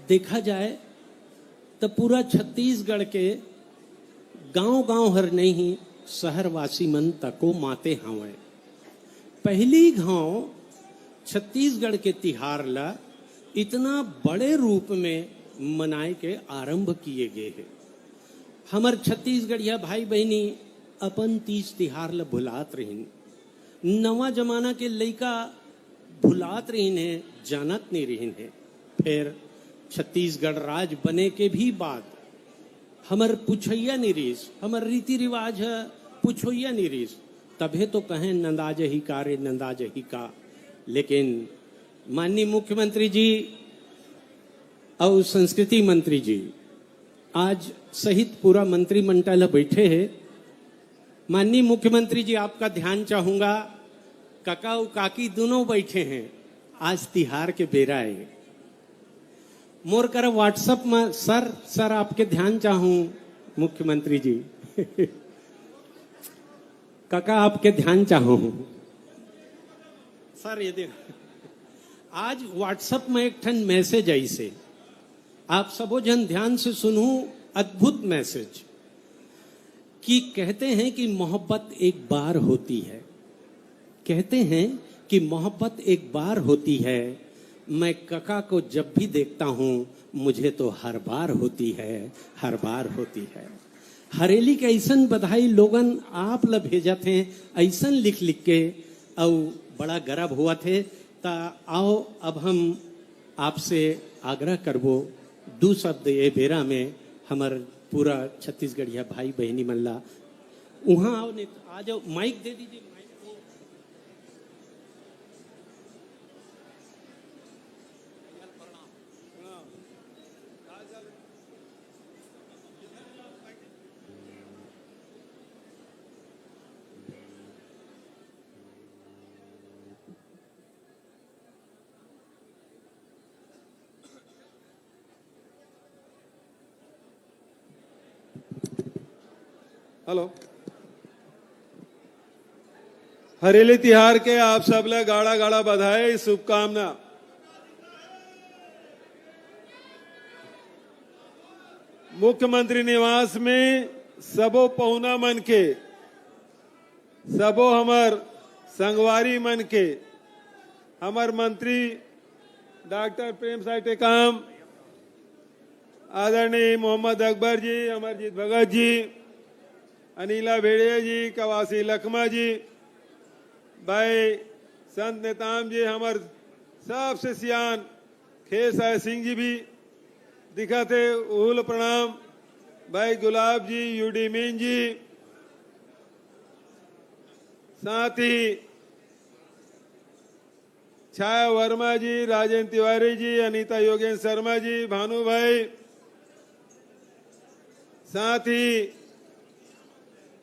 देखा जाए तो पूरा छत्तीसगढ़ के गांव गांव हर नहीं शहरवासी मन तको माते हवे। पहली गांव छत्तीसगढ़ के तिहार ला इतना बड़े रूप में मनाए के आरंभ किए गए हैं। हमर छत्तीसगढ़िया भाई बहनी अपन तीज तिहार ला भुलात रहीन, नवा जमाना के लइका भुलात रहीन है, जानत नहीं रहीन है। फिर छत्तीसगढ़ राज बने के भी बाद हमर पुछैया निरीस, हमर रीति रिवाज है पुछैया निरीस, तभे तो कहें नंदाज ही का रे नंदाज ही का। लेकिन माननीय मुख्यमंत्री जी और संस्कृति मंत्री जी आज सहित पूरा मंत्रिमंडल बैठे हैं। माननीय मुख्यमंत्री जी, आपका ध्यान चाहूंगा, काका और काकी दोनों बैठे हैं। आज तिहार के बेरा है, मोर कर व्हाट्सएप में सर आपके ध्यान चाहूं मुख्यमंत्री जी काका आपके ध्यान चाहूं सर। ये देखो आज व्हाट्सएप में एक ठन मैसेज आई से, आप सबो जन ध्यान से सुनू। अद्भुत मैसेज कि कहते हैं कि मोहब्बत एक बार होती है, कहते हैं कि मोहब्बत एक बार होती है। मैं काका को जब भी देखता हूं मुझे तो हर बार होती है, हर बार होती है। हरेली के ऐसन बधाई लोगन आप ला भेजत हैं, ऐसन लिख लिख के, और बड़ा गर्व हुआ थे। ता आओ अब हम आपसे आग्रह करबो, 2 शब्द ये बेरा में हमर पूरा छत्तीसगढ़िया भाई बहनी मल्ला वहां आओ, नहीं आ जाओ, माइक दे दीजिए। हेलो, हरेली तिहार के आप सब ले गाड़ा गाड़ा बधाई, शुभकामना। मुख्यमंत्री निवास में सबो पहुना मन के, सबो हमर संगवारी मन के, हमर मंत्री डॉक्टर प्रेम साय टेकाम, आदरणीय मोहम्मद अकबर जी, अमरजीत भगत जी, अनिला भेड़िया जी, कवासी लखमा जी, भाई संत नेताम जी, हमार सबसे सियान खेसाय सिंह जी भी दिखा थे उहुल प्रणाम भाई गुलाब जी, यूडी मीन जी, साथ ही छाया वर्मा जी, राजेंद्र तिवारी जी, अनीता योगेंद्र शर्मा जी, भानु भाई, साथ ही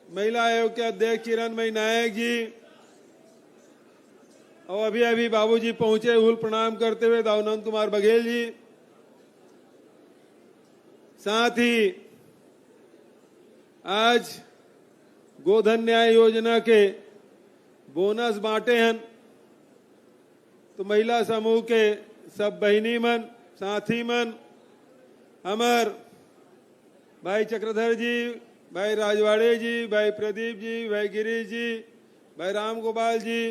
महिला आयोग के अध्यक्ष किरणमयी नायक जी, और अभी अभी बाबूजी पहुंचे उहुल प्रणाम करते हुए दाऊनंद कुमार बघेल जी, साथ ही आज गोधन न्याय योजना के बोनस बांटे हैं तो महिला समूह के सब बहिनी मन, साथी मन, हमार भाई चक्रधर जी, भाई राजवाड़े जी, भाई प्रदीप जी, भाई गिरीश जी, भाई राम गोपाल जी,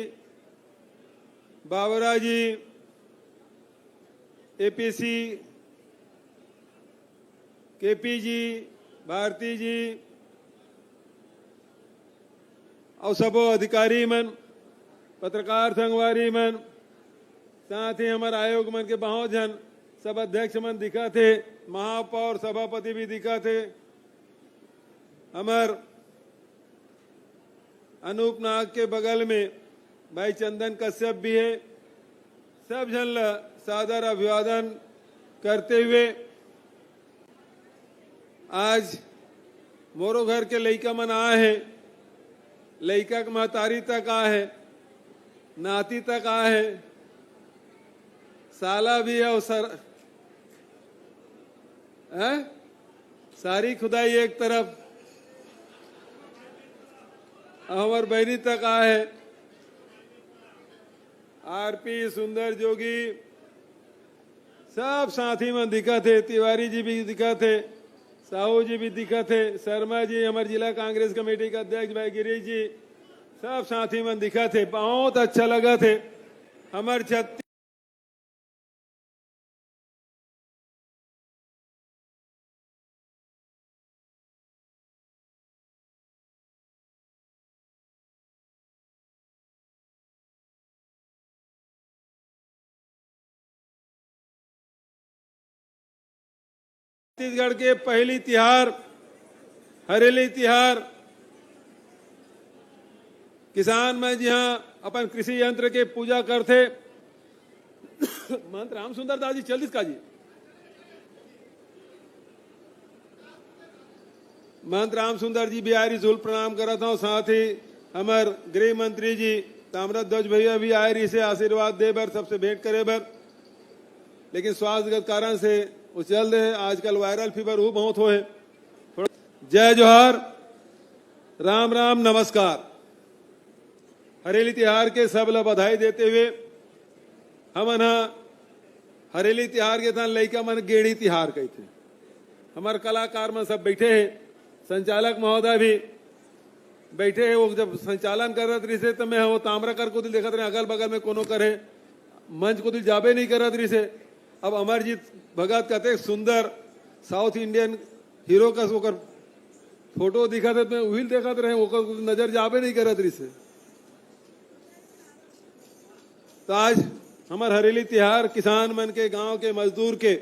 बाबरा जी, एपीसी केपी जी, भारती जी और सबो अधिकारी मन, पत्रकार संगवारी मन, साथ ही हमारे आयोग मन के बहुत जन सब अध्यक्ष मन दिखा थे, महापौर सभापति भी दिखा थे, हमार अनूप नाग के बगल में भाई चंदन कश्यप भी है। सब जन ला सादर अभिवादन करते हुए आज मोरो घर के लइका मन आए हैं, लइका के महतारी तक आए है, नाती तक आए है, साला भी है और सारी खुदाई एक तरफ, हमार बहनी तक आए है, आरपी सुंदर जोगी सब साथी में दिखा थे, तिवारी जी भी दिखा थे, साहू जी भी दिखा थे, शर्मा जी हमारे जिला कांग्रेस कमेटी का अध्यक्ष भाई गिरीश जी सब साथी में दिखा थे। बहुत अच्छा लगा थे। हमारे छत्तीसगढ़ के पहली तिहार हरेली तिहार किसान में जहां अपन कृषि यंत्र के पूजा करते महंत राम सुंदर दास जी चल का जी महंत राम सुंदर जी बिहारी झूल प्रणाम करा था। साथ ही हमार गृह मंत्री जी ताम्रध्वज भैया भी आए रही से आशीर्वाद दे बर, सबसे भेंट करे बर, लेकिन स्वास्थ्यगत कारण से वो चल रहे हैं। आजकल वायरल फीवर वो बहुत हो है। जय जोहार, राम राम, नमस्कार। हरेली तिहार के सब ला बधाई देते हुए हमन हरेली तिहार के था लइका मन गेड़ी तिहार कही थे। हमारे कलाकार में सब बैठे हैं, संचालक महोदय भी बैठे हैं। वो जब संचालन करत रही से तो मैं वो ताम्रकर को दिल देखत रहे, अगल बगल में कोनो करे मंच को दिल जाबे नहीं करत रही से। अब अमरजीत भगत कहते सुंदर साउथ इंडियन हीरो का ओकर फोटो दिखा थे, मैं वही देखत रहे, ओकर नजर जाबे नहीं करत रही से। तो आज हमार हरेली तिहार किसान मन के, गांव के मजदूर के,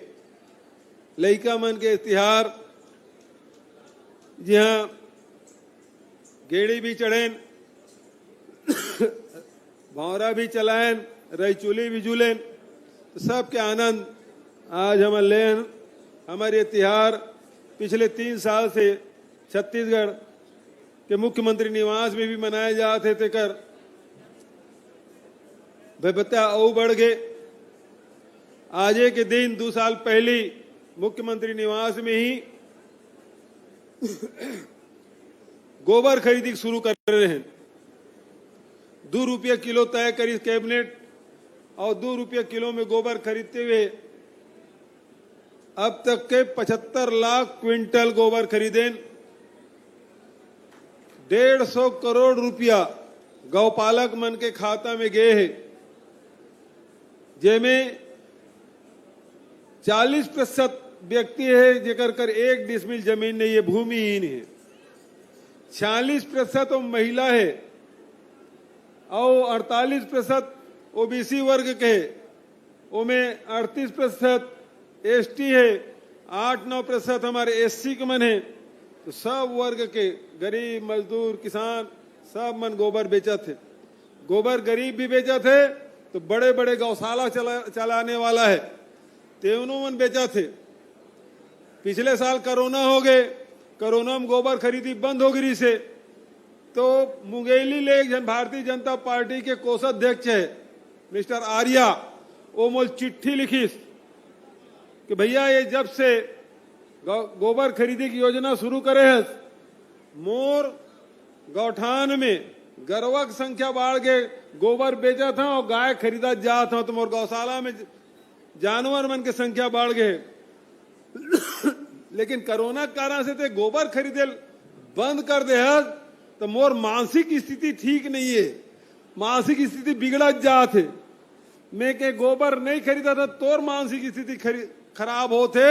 लइका मन के तिहार, जी हाँ गेड़ी भी चढ़ेन, भौरा भी चलाएन, रईचुली भी झूलेन, तो सबके आनंद आज हम लेन। हमारे ये तिहार पिछले 3 साल से छत्तीसगढ़ के मुख्यमंत्री निवास में भी मनाए जाते थे कर भयबत्ता और बढ़ गए। आज के दिन 2 साल पहले मुख्यमंत्री निवास में ही गोबर खरीदी शुरू कर रहे हैं। 2 रुपये किलो तय करी कैबिनेट और 2 रुपये किलो में गोबर खरीदते हुए अब तक के 75 लाख क्विंटल गोबर खरीदे। 150 करोड़ रुपया गौपालक मन के खाता में गए है, जेमें 40% व्यक्ति है जेकर कर 1 डिसमिल जमीन नहीं है, भूमिहीन है। 46% तो महिला है और 48% ओबीसी वर्ग के, उनमें 38% एसटी है 8-9% हमारे एससी के मन है, तो सब वर्ग के गरीब मजदूर किसान सब मन गोबर बेचा थे। गोबर गरीब भी बेचा थे, तो बड़े बड़े गौशाला चलाने वाला है तेवनों मन बेचा थे। पिछले साल कोरोना हो गए, कोरोना में गोबर खरीदी बंद हो गई से, तो मुंगेली ले एक जन भारतीय जनता पार्टी के कोषाध्यक्ष है मिस्टर आर्या, वो मोल चिट्ठी लिखी कि भैया ये जब से गोबर खरीदी की योजना शुरू करे है, मोर गौठान में गरवा की संख्या बढ़ के गोबर बेचा था और गाय खरीदा जा था, तो मोर गौशाला में जानवर मन की संख्या बढ़ गए। लेकिन कोरोना के कारण से ते गोबर खरीदे बंद कर दे है, तो मोर मानसिक स्थिति ठीक नहीं है, मानसिक स्थिति बिगड़ जाते। मैं के गोबर नहीं खरीदा था तोर मानसिक स्थिति खराब होते,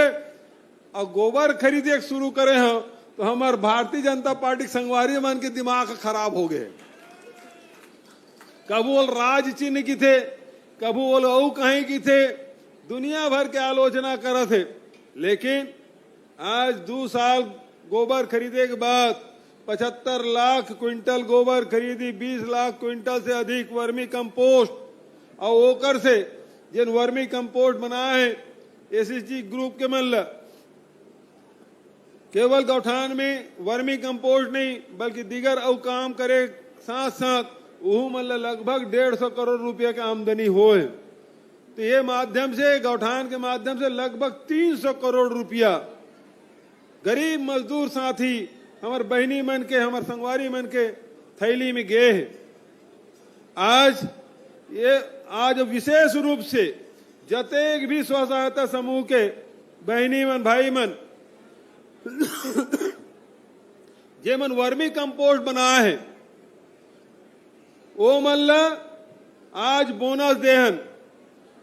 और गोबर खरीदे शुरू करे हैं तो हमारे भारतीय जनता पार्टी संगवारी मन के दिमाग खराब हो गए। कबू बोल राज चिन्ह की थे, कबू बोल औ कहीं की थे, दुनिया भर के आलोचना करे थे। लेकिन आज 2 साल गोबर खरीदे के बाद 75 लाख क्विंटल गोबर खरीदी, 20 लाख क्विंटल से अधिक वर्मी कंपोस्ट, और ओकर से जिन वर्मी कंपोस्ट बनाए एसएसजी ग्रुप के मन केवल गौठान में वर्मी कंपोस्ट नहीं बल्कि दीगर और काम करे साथ साथ वह मतलब लगभग 150 करोड़ रुपया का आमदनी हो। तो ये माध्यम से गौठान के माध्यम से लगभग 300 करोड़ रुपया गरीब मजदूर साथी हमारे बहनी मन के हमारे संगवारी मन के थैली में गए हैं। आज विशेष रूप से जतेक भी स्व सहायता समूह के बहनी मन भाई मन जे मन वर्मी कंपोस्ट बनाए हैं, वो मन आज बोनस देहन,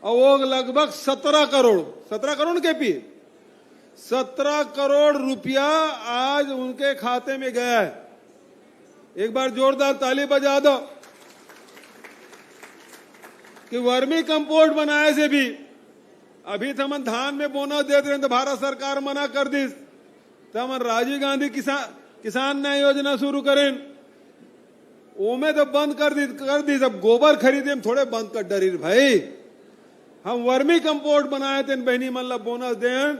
और वो लगभग 17 करोड़ के पी 17 करोड़ रुपया आज उनके खाते में गया है। एक बार जोरदार ताली बजा दो कि वर्मी कंपोस्ट बनाए से भी अभी तो हम धान में बोनस देते रहे, तो भारत सरकार मना कर दी, तो हम राजीव गांधी किसान न्याय योजना शुरू करें, ओमे तो बंद कर दी। अब गोबर खरीदे में थोड़े बंद कर डरी भाई, हम वर्मी कंपोस्ट बनाए थे बहनी मन ला बोनस दें,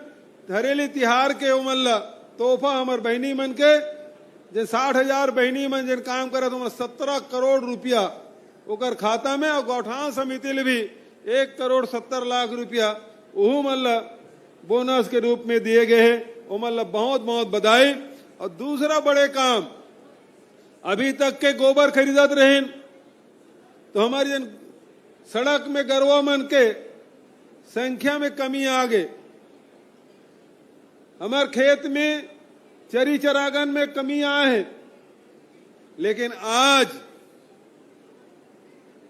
हरेली तिहार के वो मन ला तोहफा हमार बहनी मन के जिन 60,000 बहनी मन जिन काम करे तो 17 करोड़ रुपया ओकर खाता में, और गौठान समिति ले भी 1 करोड़ 70 लाख रुपया वो मन ला बोनस के रूप में दिए गए हैं। वो मन ला बहुत बहुत बधाई। और दूसरा बड़े काम, अभी तक के गोबर खरीदत रहे तो हमारी जन सड़क में गरवा मन के संख्या में कमी आ गए, हमारे खेत में चरी चरागन में कमी आए हैं। लेकिन आज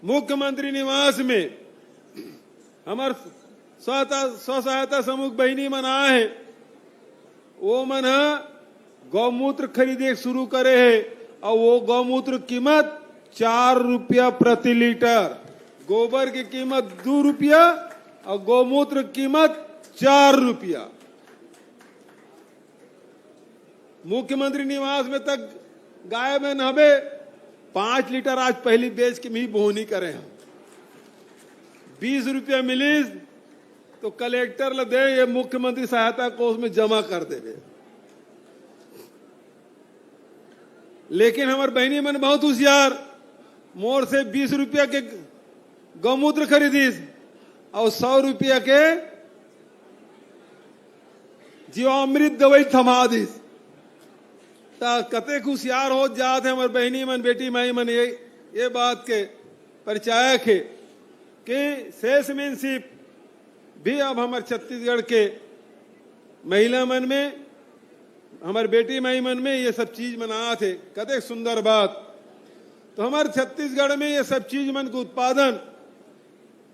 मुख्यमंत्री निवास में हमारे स्व सहायता समूह बहनी मन आए हैं, वो मन गौमूत्र खरीदे शुरू करे है, और वो गौमूत्र कीमत 4 रुपया प्रति लीटर, गोबर की कीमत 2 रुपया और गौमूत्र कीमत 4 रुपया। मुख्यमंत्री निवास में तक गाय में नहबे 5 लीटर आज पहली बेच के भी बोहनी करे हैं, 20 रुपया मिली तो कलेक्टर ल दे, ये मुख्यमंत्री सहायता कोष में जमा कर देवे। लेकिन हमारे बहनी मन बहुत होशियार, मोर से 20 रुपया के गौमूत्र खरीदीस और 100 रुपया के जीवामृत दवाई थमा दीस। कते होशियार हो जाते हमारे बहनी मन बेटी माई मन ये बात के परिचायक है कि सेल्समैनशिप भी अब हमारे छत्तीसगढ़ के महिला मन में, हमारे बेटी माई मन में ये सब चीज मना थे। कते सुंदर बात। तो हमारे छत्तीसगढ़ में ये सब चीज मन को उत्पादन,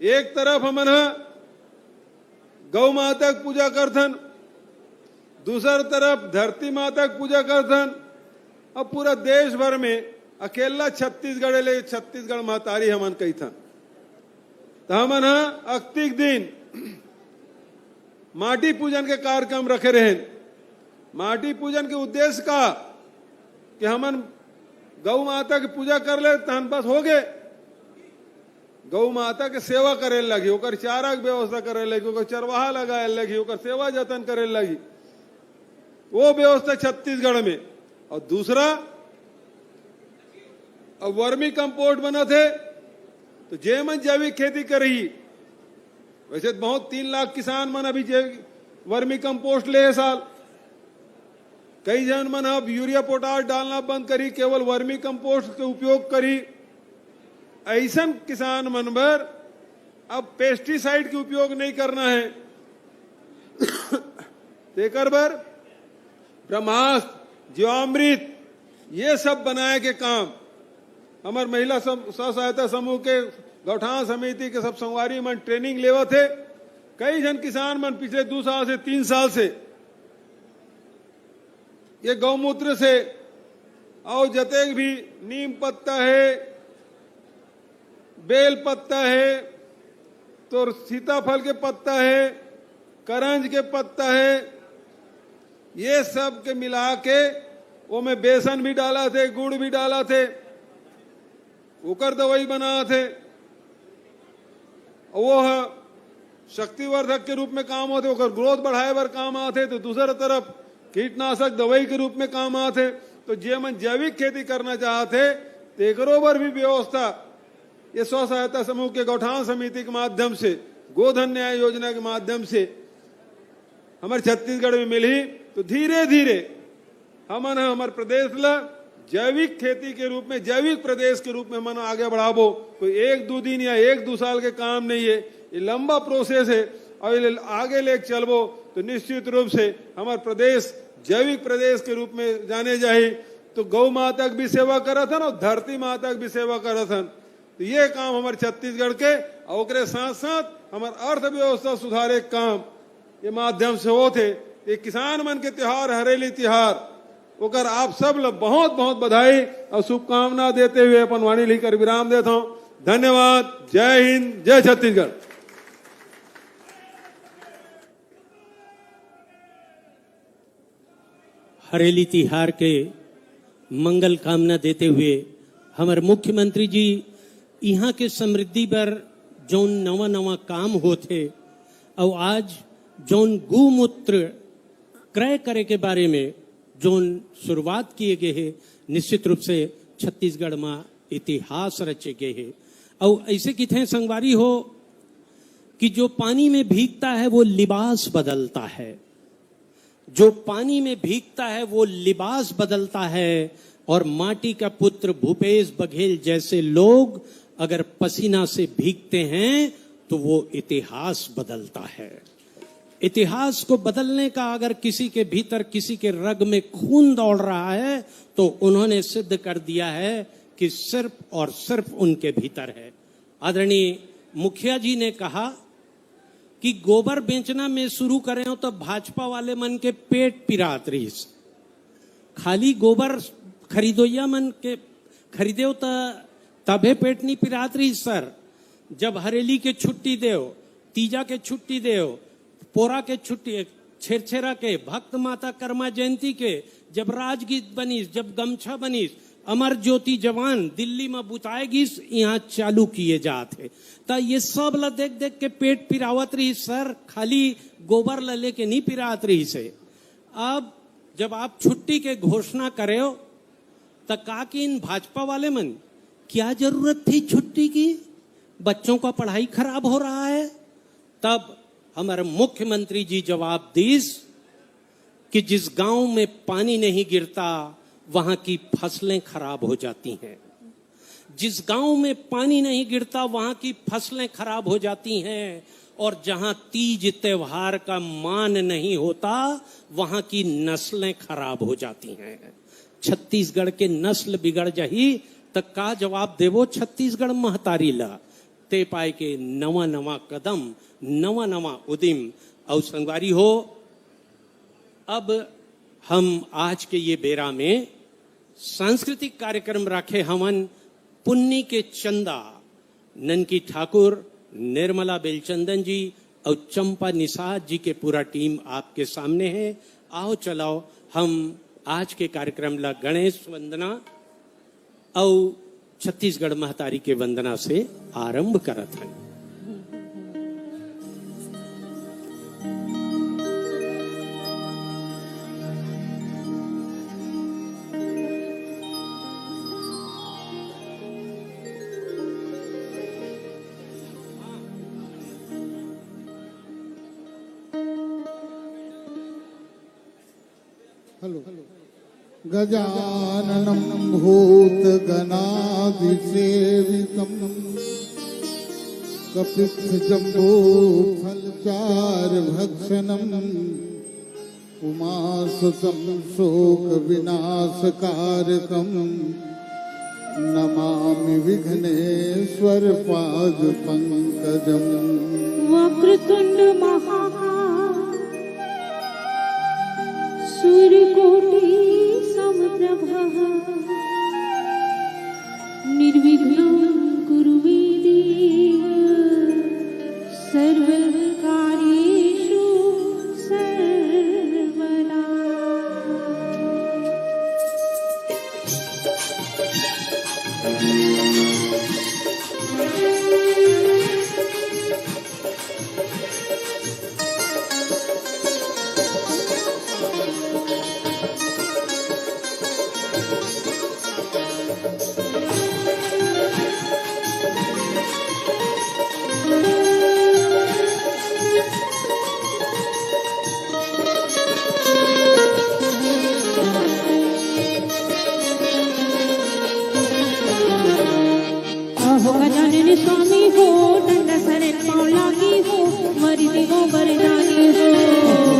एक तरफ हमन गौ माता की पूजा करथन, दूसर तरफ धरती माता की पूजा करथन, और पूरा देश भर में अकेला छत्तीसगढ़ ले छत्तीसगढ़ महतारी हमन कही थन। तो हमन अक्तिक दिन माटी पूजन के कार्यक्रम रखे रहे। माटी पूजन के उद्देश्य का कि हमन गौ माता की पूजा कर ले तहन बस हो गए। गौ माता के सेवा करे लगी, ओकर चारा के व्यवस्था करे लगी, ओकर चरवाहा लगाए लगी, ओकर सेवा जतन करे लगी, वो व्यवस्था छत्तीसगढ़ में। और दूसरा, अब वर्मी कंपोस्ट बना थे तो जे मन जैविक खेती करी, वैसे तो बहुत 3 लाख किसान मन अभी वर्मी कंपोस्ट ले साल। कई जन मन अब यूरिया पोटाश डालना बंद करी, केवल वर्मी कंपोस्ट के उपयोग करी। ऐसा किसान मन पर अब पेस्टिसाइड के उपयोग नहीं करना है। तेकर बर ब्रह्मास्त्र, जीवामृत, ये सब बनाए के काम हमार महिला स्व सहायता समूह के गौठान समिति के सब संगवारी मन ट्रेनिंग लेवा थे। कई जन किसान मन पिछले 2 साल से 3 साल से ये गौमूत्र से और जते भी नीम पत्ता है, बेल पत्ता है, तो सीताफल के पत्ता है, करंज के पत्ता है, ये सब के मिला के वो में बेसन भी डाला थे, गुड़ भी डाला थे, ओकर दवाई बना थे। वो शक्तिवर्धक के रूप में काम होते, ओकर ग्रोथ बढ़ाए बर काम आते। तो दूसरा तरफ कीटनाशक दवाई के रूप में काम आते। तो जे मन जैविक खेती करना चाहते तेकरो बर भी व्यवस्था ये स्व सहायता समूह के गौठान समिति के माध्यम से, गोधन न्याय योजना के माध्यम से हमारे छत्तीसगढ़ में मिली। तो धीरे धीरे हमन हमारे प्रदेश ला जैविक खेती के रूप में, जैविक प्रदेश के रूप में मन आगे बढ़ाबो। कोई 1-2 दिन या 1-2 साल के काम नहीं है, ये लंबा प्रोसेस है। और आगे लेके चलबो तो निश्चित रूप से हमारे प्रदेश जैविक प्रदेश के रूप में जाने जाए। तो गौ माता की भी सेवा करत हन और धरती माता की भी सेवा करत हन। तो ये काम हमारे छत्तीसगढ़ के और साथ साथ हमारे अर्थव्यवस्था सुधारे काम ये माध्यम से होते। ये किसान मन के त्योहार, हरेली त्योहार, ओकर आप सब लोग बहुत बहुत बधाई और शुभकामना देते हुए अपन वाणी लेकर विराम देता हूँ। धन्यवाद। जय हिंद, जय छत्तीसगढ़। हरेली तिहार के मंगल कामना देते हुए हमारे मुख्यमंत्री जी यहाँ के समृद्धि पर जौन नवा नवा काम होते और आज जौन गौमूत्र क्रय करे के बारे में जौन शुरुआत किए गए हैं, निश्चित रूप से छत्तीसगढ़ में इतिहास रचे गए हैं। और ऐसे कितने संगवारी हो कि जो पानी में भीगता है वो लिबास बदलता है, जो पानी में भीगता है वो लिबास बदलता है। और माटी का पुत्र भूपेश बघेल जैसे लोग अगर पसीना से भीगते हैं तो वो इतिहास बदलता है। इतिहास को बदलने का अगर किसी के भीतर, किसी के रग में खून दौड़ रहा है तो उन्होंने सिद्ध कर दिया है कि सिर्फ और सिर्फ उनके भीतर है। आदरणीय मुखिया जी ने कहा कि गोबर बेचना में शुरू करें तो भाजपा वाले मन के पेट पिरात रही। खाली गोबर खरीदोया मन के खरीदे तो तबे पेट नहीं पिरात रही सर। जब हरेली के छुट्टी देव, तीजा के छुट्टी देव, पोरा के छुट्टी, छेरछेरा के, भक्त माता कर्मा जयंती के, जब राजगीत बनीस, जब गमछा बनीस, अमर ज्योति जवान दिल्ली में बुताएगी यहाँ चालू किए जाते। तो ये सब ला देख देख के पेट पिरावत रही सर, खाली गोबर ला लेके नहीं पिरात रही से। अब जब आप छुट्टी के घोषणा करे हो तो का कि इन भाजपा वाले मन क्या जरूरत थी छुट्टी की, बच्चों का पढ़ाई खराब हो रहा है। तब हमारे मुख्यमंत्री जी जवाब दीस कि जिस गांव में पानी नहीं गिरता वहां की फसलें खराब हो जाती हैं। जिस गांव में पानी नहीं गिरता वहां की फसलें खराब हो जाती हैं। और जहां तीज त्योहार का मान नहीं होता वहां की नस्लें खराब हो जाती हैं। छत्तीसगढ़ के नस्ल बिगड़ जाही तक का जवाब देवो छत्तीसगढ़ महतारी ला ते पाए के नवा नवा कदम, नवा नवा उदिम। और संगवारी हो, अब हम आज के ये बेरा में सांस्कृतिक कार्यक्रम रखे हमन। पुन्नी के चंदा ननकी ठाकुर, निर्मला बेलचंदन जी और चंपा निषाद जी के पूरा टीम आपके सामने है। आओ चलाओ हम आज के कार्यक्रम ला गणेश वंदना और छत्तीसगढ़ महतारी के वंदना से आरंभ करत हैं। गजाननं भूतगणाधिसेवितं कपित्थजम्बूफलचारुभक्षणम् उमासुतं शोकविनाशकारकं नमामि विघ्नेश्वर पादपङ्कजम्। वक्रतुण्ड महाकाय सूर्यकोटि समप्रभः निर्विघ्नं कुरु मे देव सर्वकार्येषु सर्वदा। गजानन स्वामी हो डंडा शरण पाँव लागी हो मरि देवो वरदानी हो।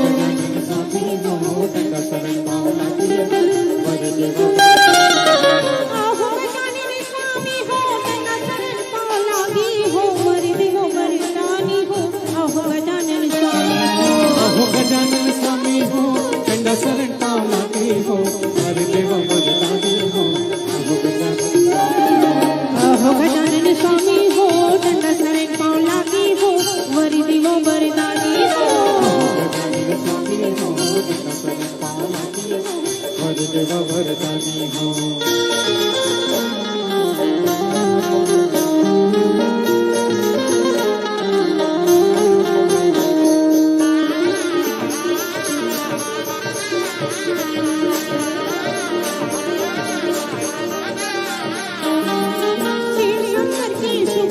गजानन स्वामी हो डंडा शरण पाँव लागी हो मरि देवो आहो गजानन स्वामी हो डंडा शरण पाँव लागी हो मरि देवो वरदानी हो। आहो गजानन स्वामी हो आहो गजानन स्वामी हो डंडा शरण पाँव लागी हो मरि देवो वरदानी हो। आहो गजानन स्वामी हो डंडा शरण पाँव लागी हो वरि देवो वरदानी हो। गजानन स्वामी हो डंडा शरण पाँव लागी हो मरि देवो वरदानी हो।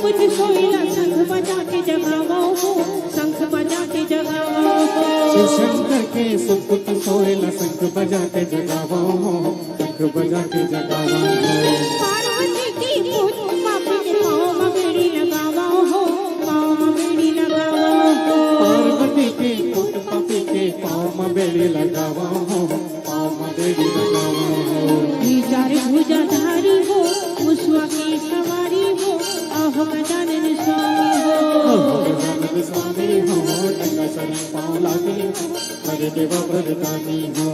कुछ सोइला शंख बजा के जगावो हो शंख बजा के जगावो हो। शिव शंकर के सुपुत सोइला शंख बजा के जगावो हो शंख बजा के जगावो हो। पार्वती की पूत पापी के पाँव में बेड़ी लगावो हो पाँव में बेड़ी लगावो हो। पार्वती के पुत पापी के पाँव में बेड़ी लगावो हो पाँव में बेड़ी लगावो हो। चार भुजाधारी हो मुसवा की सवारी हो आहो गजानन स्वामी हो। आहो गजानन स्वामी हो डंडा शरण पाँव लागी हो मरि देवो वरदानी हो।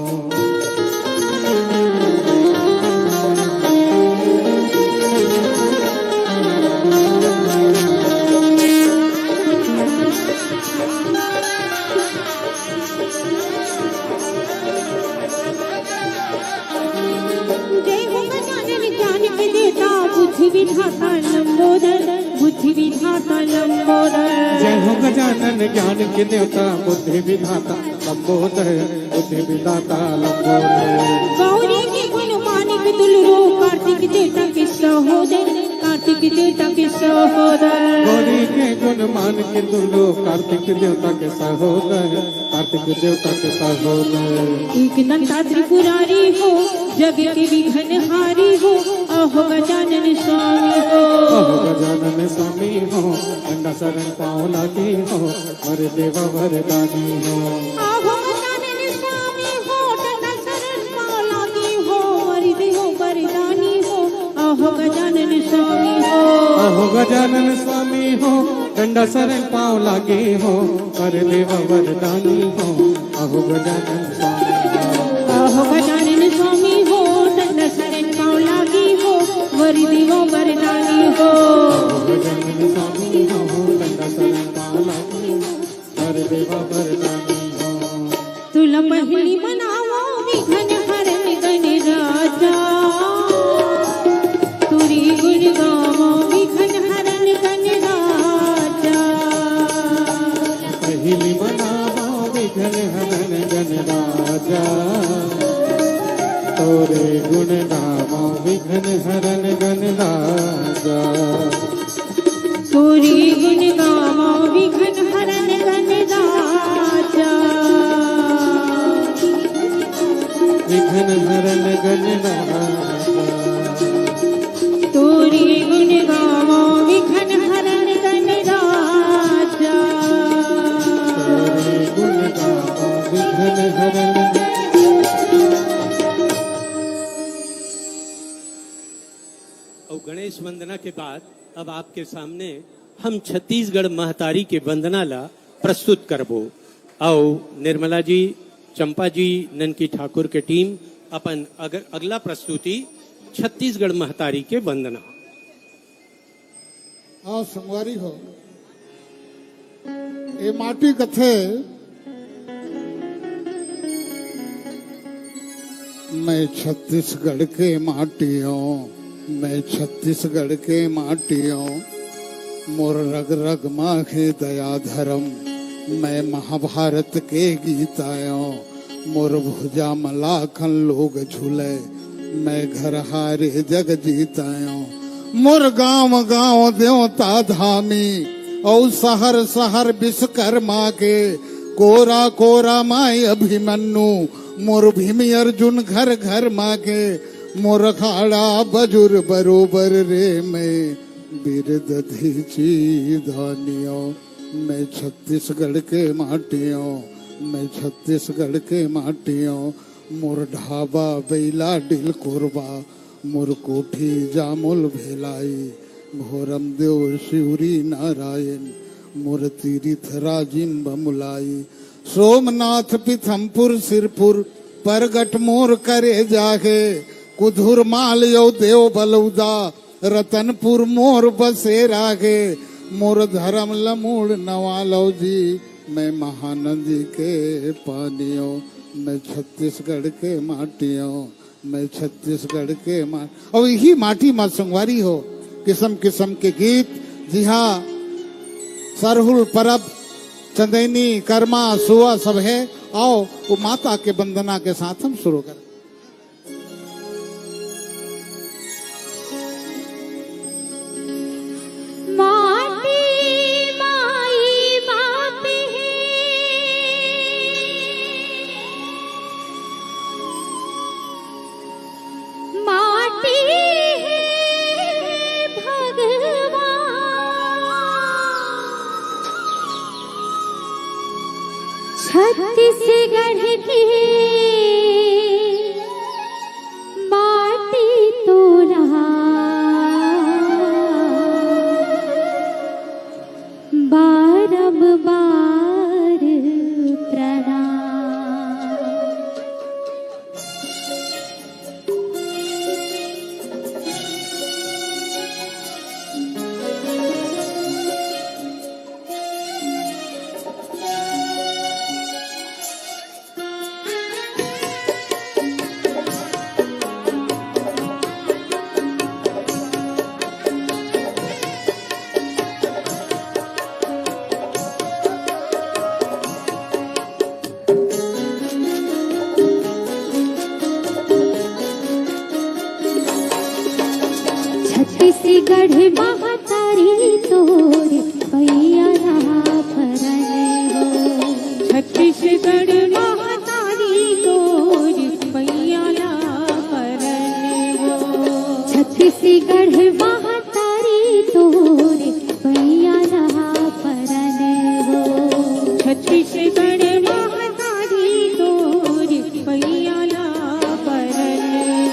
जय हो गजानन ज्ञान के देता बुद्धि विधाता लंबोदर बुद्धि विधाता लंबोदर। जय हो गजानन ज्ञान के देवता बुद्धि विधाता लंबोदर बुद्धि विधाता लंबोदर। गौरी के गुण मानिक तुलरो कार्तिक देवता के सहोदर कार्तिक देवता के सहोदर। गौरी के गुण मान के दुलो कार्तिक देवता के सहोदर कार्तिक देवता के सहोदर। एक नंदा त्रिपुरारी हो जग के विघ्न हारी हो आहो गजानन स्वामी हो। आहो गजानन स्वामी हो डंडा शरण पाँव लागी हो मरि देवो वरदानी हो। आहो गजानन स्वामी हो डंडा शरण पाँव लागी हो मरि देवो वरदानी हो। आहो गजानन स्वामी हो आहो गजानन स्वामी हो डंडा शरण पाँव लागी हो मरि देवो वरदानी हो। आहो गजानन स्वामी हो आहो गजानन स्वामी हो डंडा शरण पाँव लागी हो मरि देवो वरदानी हो। गजानन स्वामी हो डंडा शरण पाँव लागी हो वरदानी हो। तुला पहिली मनावो विघ्न हरण गणराजा तुरी गुण गावो विघ्न हरण गणराजा पहिली मनावो विघ्न हरण गणराजा तोरे गुण गावो विघ्न हरण गणराजा तुरी गुण गावो विघ्न हरण गणराजा विघ्न हरण गणराजा तुरी गुण गावो विघ्न हरण गणराजा तोरे गुण गावो विघ्न हरण और गणेश वंदना के बाद अब आपके सामने हम छत्तीसगढ़ महतारी के वंदना ला प्रस्तुत करबो। आओ निर्मला जी, चंपा जी, ननकी ठाकुर के टीम अपन अगला प्रस्तुति छत्तीसगढ़ महतारी के वंदना। हाँ संगवारी हो ये माटी कथे मैं छत्तीसगढ़ के माटी हूँ, मैं छत्तीसगढ़ के माटी हूँ, मोर रग रग माखे दया धर्म, मैं महाभारत के गीत आयो, मोर भुजा मलाखन लोग झूले, मैं घर हारे जग जीत आयो, मोर गांव गांव देवता धामी, औ शहर शहर विश्वकर्मा के, कोरा कोरा माई अभिमन्यु, मोर भीमी अर्जुन घर घर मागे, मोर खाड़ा बजुर बरोबर रे मैं बिरदधी धानियों, मैं छत्तीसगढ़ के माटियों, मैं छत्तीसगढ़ के माटियों, मोर ढाबा बैला डिल कोरबा, मोर कोठी जामुल भेलाई, भोरम देव शिवरी नारायण, मोर तीर्थ राजिम बमुलाई, सोमनाथ पिथमपुर सिरपुर परगट मोर करे जागे, कुधुर माल यो देव बलौदा, रतनपुर मोर बसे रागे, मोर धर्म लमूड़ नवालो जी, मैं महानदी के पानियों, मैं छत्तीसगढ़ के माटियों, मैं छत्तीसगढ़ के और यही माटी माँ संगवारी हो, किस्म किस्म के गीत। जी हाँ, सरहुल परब चंदैनी कर्मा सुआ सब है। आओ वो माता के वंदना के साथ हम शुरू करें। माटी माई बाप है, माटी है भगवान, छत्तीसगढ़ की माटी तो रहा बारंबार प्रणाम। छत्तीसगढ़ महतारी तोर भैया रहा फरने हो, छत्तीसगढ़ महतारी तोर भैया रहा फरने हो, छत्तीसगढ़ महतारी तोर भैया रहा फरने हो, छत्तीसगढ़ महतारी तोर भैया रहा फरने हो।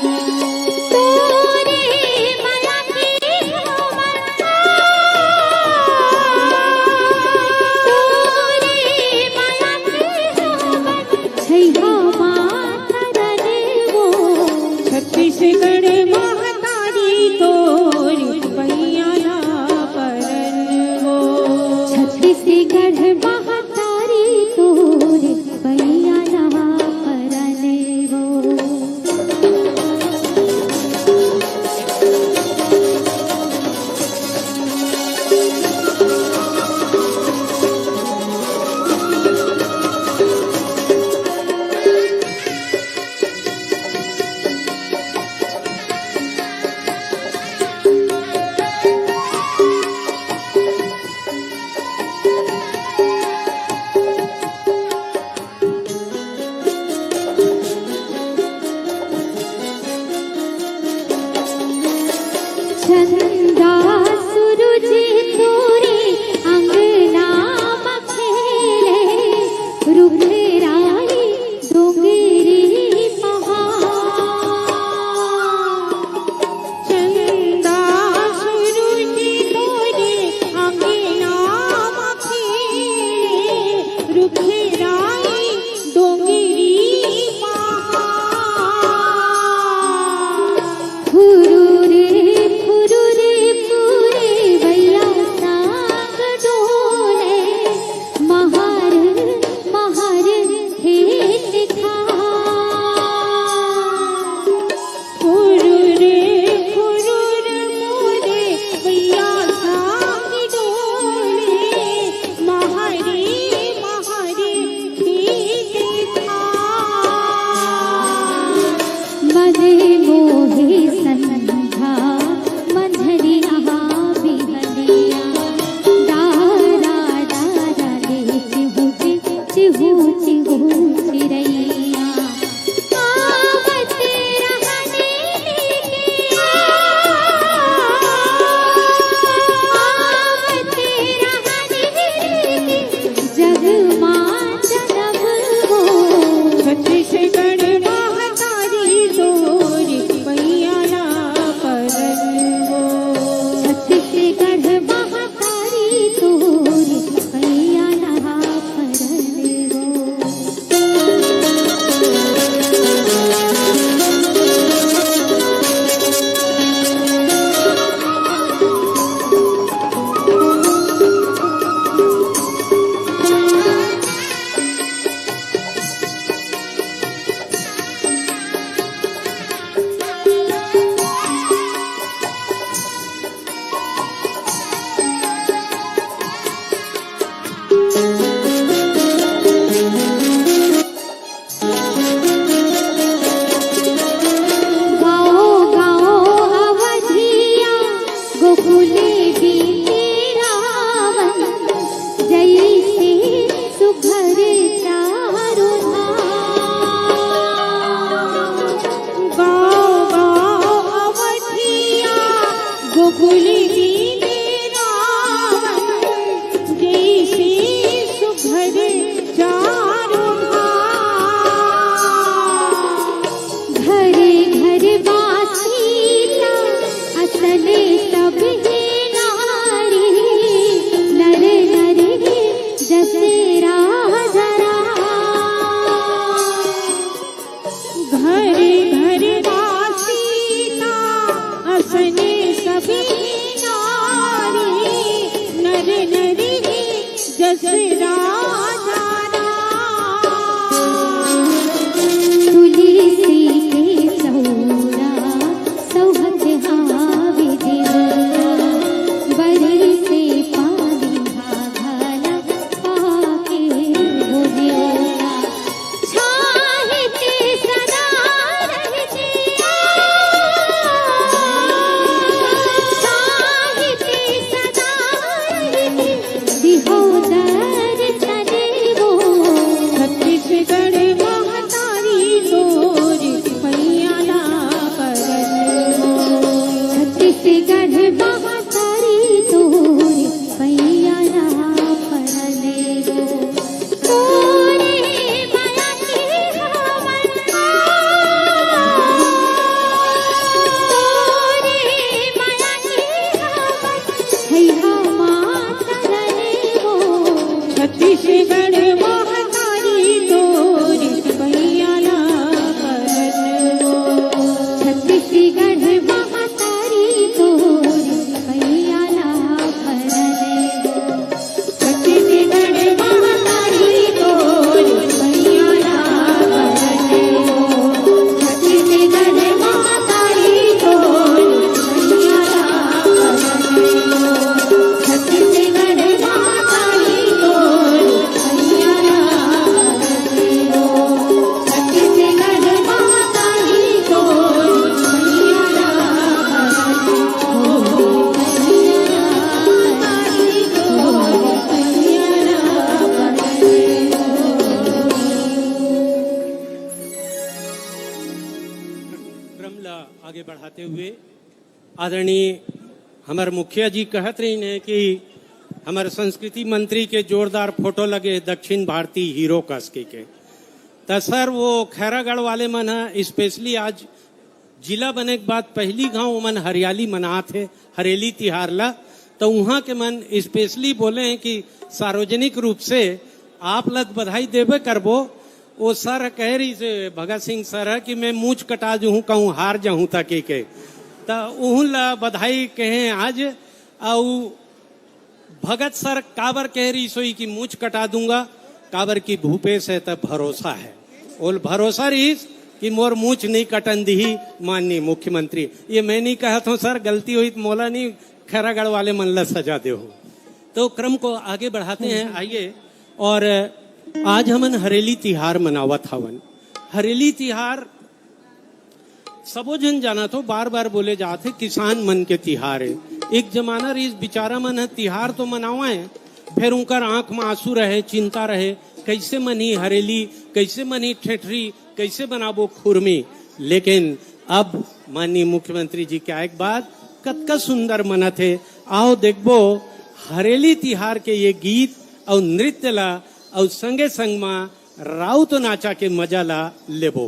छत्तीसगढ़ महतारी तो मोहे संधा मंझरिया बिहलिया दारा दारा रे चिहू चिहू चिहू चिरैया आवत रहने आवत रहने जगमा जगम हो छत्तीसगढ़ महातारी तोरी पैया परन हो छत्तीसगढ़ महातारी तोरी पैया परन हो गाओ गाओ अवधिया गोकुले बीते रावण जैसे सुघर चारों धाम गाओ गाओ अवधिया गोकुले बीते रावण जैसे सुघर चारों धाम घरे घर बासीला असले सब है नारी नर नर जसे राजा घरे घर बासीला असले सब नारी नर नर जसे राजा तुलसी के सौरा सौहत हावी देवरा बरी से पानी घाघला पाके हो देवरा छाहते सदा रहते छाहते सदा रहते दिहोदर चले वो छत्तीसगढ़ महातारी तोरी पैया परन हो छत्तीसगढ़ महातारी तोरी पैया परन हो तोरे माया के हमन तोरे माया के हमन हैया माता रने हो छत्तीसगढ़ महातारी तोरी पैया परन हो छत्तीसगढ़ महातारी तोरी पैया परन हो छत्तीसगढ़ महातारी तोरी पैया परन हो छत्तीसगढ़ महातारी तोरी पैया परन हो छत्तीसगढ़ महातारी तोरी पैया परन हो छत्तीसगढ़ महातारी तोरी क्रम ला आगे बढ़ाते हुए आदरणीय हमारे मुखिया जी कहत रही ने कि हमारे संस्कृति मंत्री के जोरदार फोटो लगे दक्षिण भारतीय हीरो कसके के तो सर वो खैरागढ़ वाले मन है स्पेशली आज जिला बने के बाद पहली गांव मन हरियाली मना थे हरेली तिहार ला तो वहाँ के मन स्पेशली बोले हैं कि सार्वजनिक रूप से आप लग बधाई देवे करबो वो सर कह रही से भगत सिंह सर है कि मैं मूछ कटा जूँ कहूँ हार जाऊँ तक के तो उहूँ ला बधाई कहें आज और भगत सर काबर कह रही सोई कि मूछ कटा दूंगा काबर की भूपेश है तब भरोसा है और भरोसा रही कि मोर मूछ नहीं कटन दी माननीय मुख्यमंत्री ये मैं नहीं कहता हूँ सर गलती हुई तो मोला नहीं खैरागढ़ वाले मन ला सजा दे हो तो क्रम को आगे बढ़ाते हैं आइए और आज हमन हरेली तिहार मनावत हवन हरेली तिहार सबो जन जाना तो बार बार बोले जाते किसान मन के तिहार है। एक जमाना रही बेचारा मन है तिहार तो मनावा है, फिर उनकर आंख में आंसू रहे, चिंता रहे, कैसे मनी हरेली, कैसे मनी ठेठरी, कैसे बनाबो खुरमी। लेकिन अब माननीय मुख्यमंत्री जी क्या एक बात कतका सुंदर मना थे। आओ देखबो हरेली तिहार के ये गीत और नृत्य ला और संगे संग में राउत नाचा के मजा ला लेबो।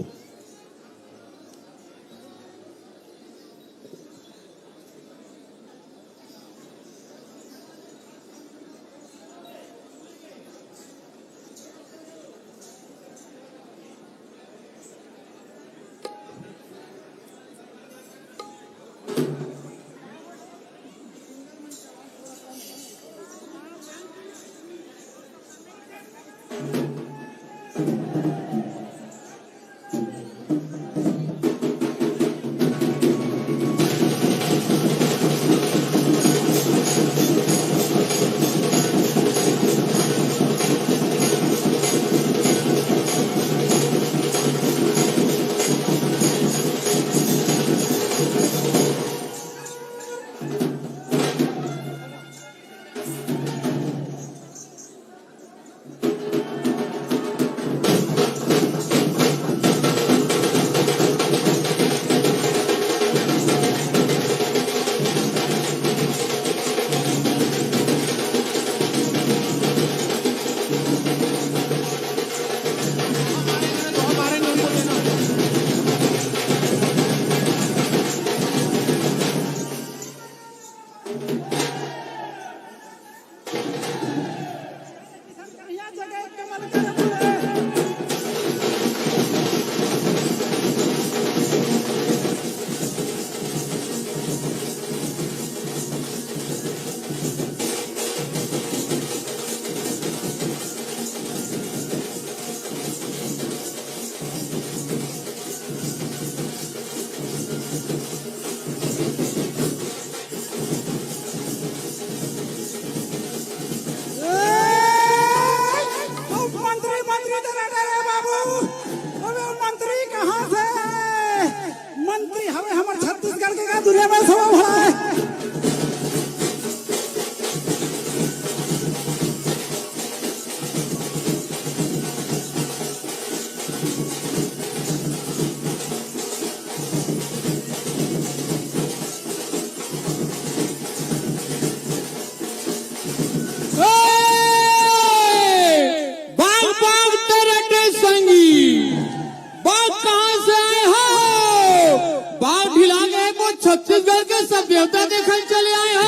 छत्तीसगढ़ के सभ्यता देखने चले आए हो।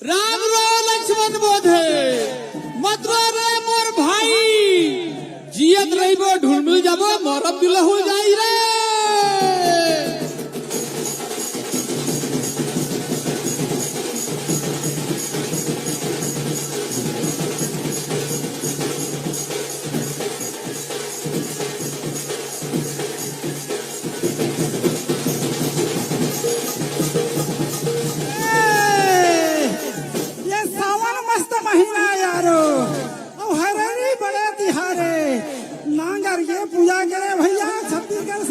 राम रो लक्ष्मण बोधे मत रो रे मोर भाई, जियत रहिबो ढुलमिल जाबो मरब दुल्हा हो जाई रे। ये सावन मस्त महीना यारो, और हरेली बड़े तिहारे नांगर ये पूजा करे भैया छत्तीसगढ़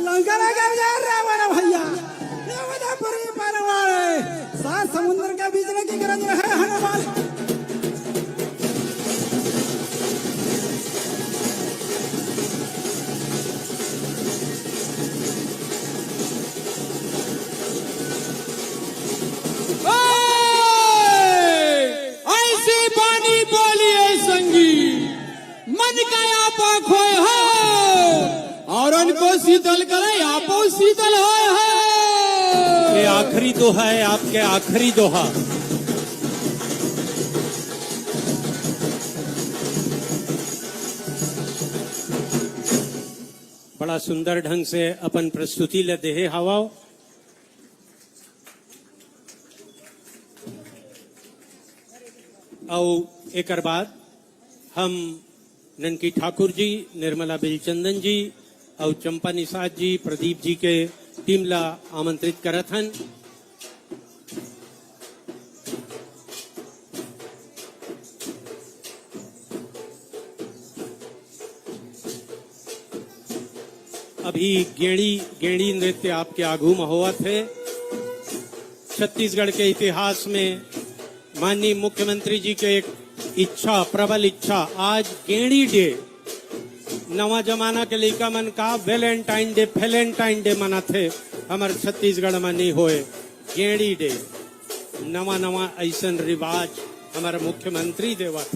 लंका लगा जा रावण भैया ये बता पूरी परवार सात समुद्र के बीच में की गरज है हनुमान ऐसे पानी बोलिए संगी मन का आपा खोए हो और उनको शीतल करे आपो शीतल हो ये आखिरी दोहा है आपके, आखिरी दोहा। बड़ा सुंदर ढंग से अपन प्रस्तुति ले देहे हवाओ। और एक बाद हम ननकी ठाकुर जी, निर्मला बेलचंदन जी और चंपा निषाद जी, प्रदीप जी के टीम ला आमंत्रित करत हन। अभी गेड़ी नृत्य आपके आगू में हुआ थे। छत्तीसगढ़ के इतिहास में माननीय मुख्यमंत्री जी के एक इच्छा, प्रबल इच्छा, आज गेड़ी डे, नवा जमाना के लड़का मन का वैलेंटाइन डे, फैलेंटाइन डे मना थे, हमारे छत्तीसगढ़ में नहीं होए। गेड़ी डे, नवा नवा ऐसन रिवाज हमारे मुख्यमंत्री देवत।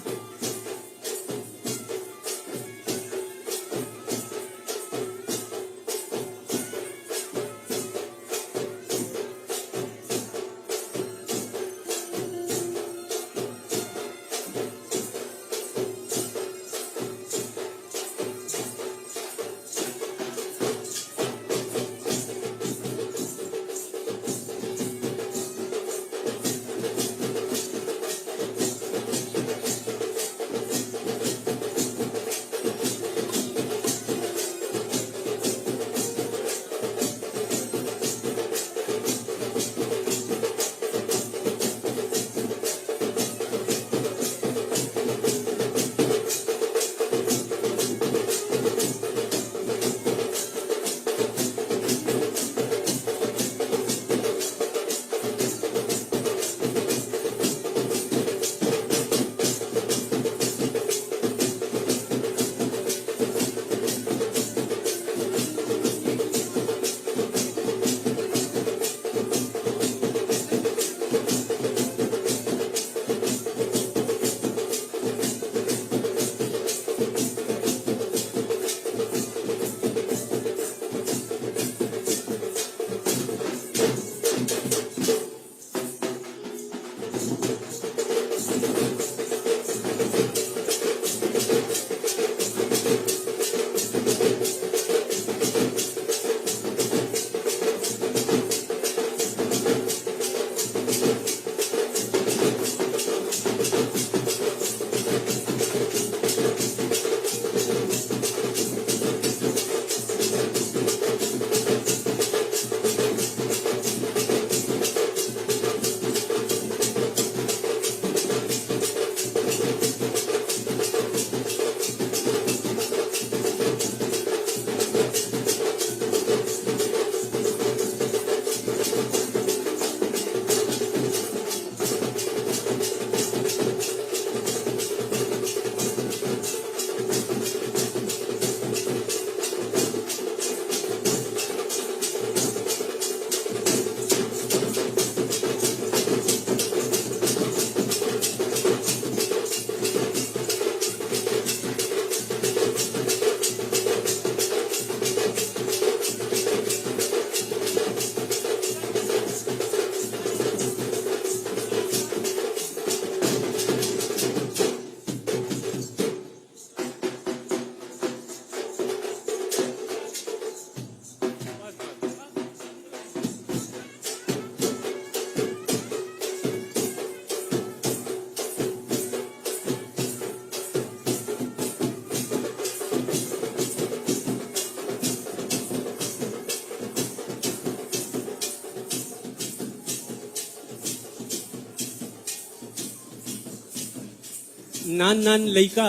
नान नान लइका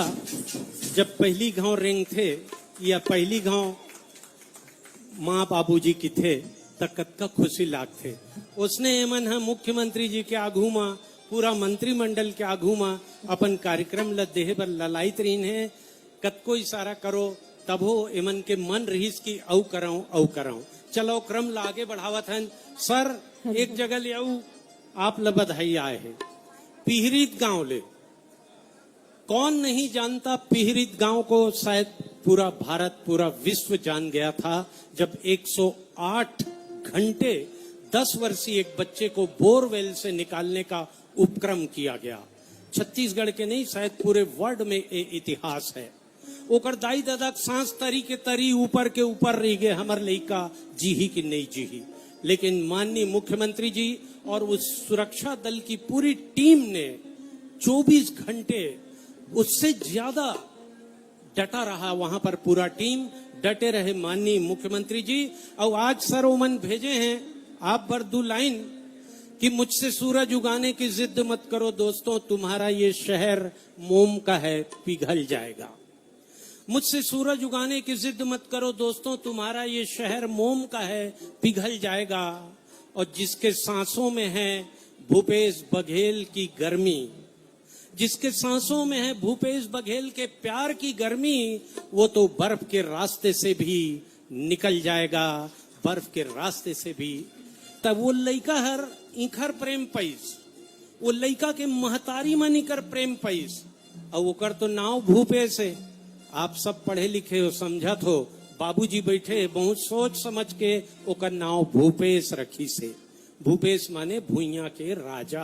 जब पहली गांव रेंग थे या पहली गांव माँ बाबूजी की थे तक का खुशी लाग थे। उसने एमन है मुख्यमंत्री जी के आगू माँ पूरा मंत्रिमंडल के आगू माँ अपन कार्यक्रम ल देहे बर ललाइत रहीन है। कतको इशारा करो तब हो एमन के मन रहीस की औ कराऊं। चलो क्रम ला आगे बढ़ावत हन। सर एक जगह ले आऊ आप ल बधाई आए हैं पिहरीत गांव ले। कौन नहीं जानता पिहरीत गांव को, शायद पूरा भारत पूरा विश्व जान गया था जब 108 घंटे 10 वर्षीय एक बच्चे को बोरवेल से निकालने का उपक्रम किया गया। छत्तीसगढ़ के नहीं शायद पूरे वर्ल्ड में ये इतिहास है। ओकर दाई दादा सांस तरी के तरी ऊपर के ऊपर रह गए हमर लइका जीही की नहीं जीही। लेकिन माननीय मुख्यमंत्री जी और उस सुरक्षा दल की पूरी टीम ने 24 घंटे उससे ज्यादा डटा रहा। वहां पर पूरा टीम डटे रहे माननीय मुख्यमंत्री जी। और आज सर ओमन भेजे हैं आप पर 2 लाइन कि मुझसे सूरज उगाने की जिद मत करो दोस्तों, तुम्हारा ये शहर मोम का है पिघल जाएगा। मुझसे सूरज उगाने की जिद मत करो दोस्तों, तुम्हारा ये शहर मोम का है पिघल जाएगा। और जिसके सांसों में है भूपेश बघेल की गर्मी, जिसके सांसों में है भूपेश बघेल के प्यार की गर्मी, वो तो बर्फ के रास्ते से भी निकल जाएगा, बर्फ के रास्ते से भी। तब वो लइका हर इखर प्रेम पैस, वो लइका के महतारी मन इकर प्रेम पैस। और ओकर तो नाव भूपेश है। आप सब पढ़े लिखे हो, समझत हो। बाबूजी बैठे बहुत सोच समझ के ओकर नाव भूपेश रखी से। भूपेश माने भुइया के राजा।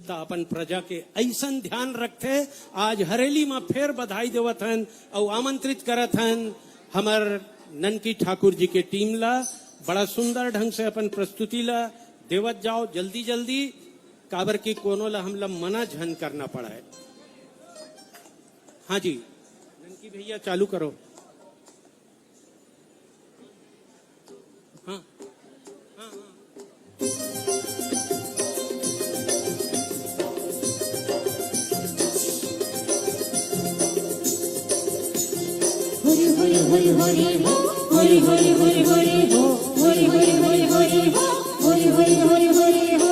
तो अपन प्रजा के ऐसन ध्यान रखते। आज हरेली में फेर बधाई देवत हन और आमंत्रित करत हन हमर ननकी ठाकुर जी के टीम ला। बड़ा सुंदर ढंग से अपन प्रस्तुति ला देवत जाओ जल्दी जल्दी, काबर की कोनो ला हमला मना झन करना पड़ा है। हाँ जी ननकी भैया चालू करो। हाँ हाँ हरि हरि हरि हरि हो, हरि हरि हरि हरि हो, हरि हरि हरि हरि हो, हरि हरि हरि हरि हो।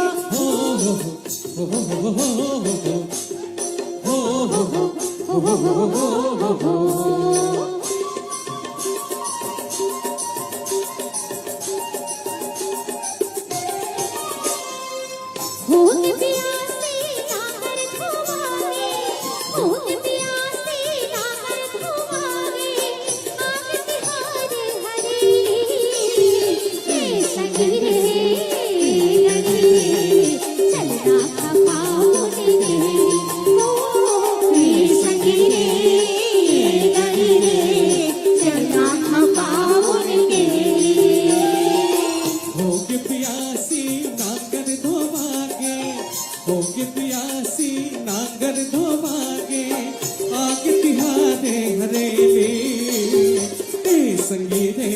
होत प्यासे नागर धोवावे, होत प्यासे नागर धोवावे, आग तिहारे हरेली, हे सगरे गली, चलना खपाओने गेली, हे सगरे गली, चलना खपाओने गेली। होके प्यासी नागर धोवागे, होके प्यासी नागर धोवागे, आगे तिहारे हरेली, ए संगी रे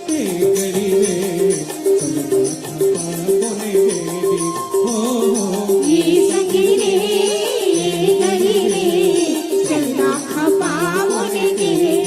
ए गड़ी रे, चलना खपाओने गेली, हो ये सगरे गली रे, चलना खपाओने गेली।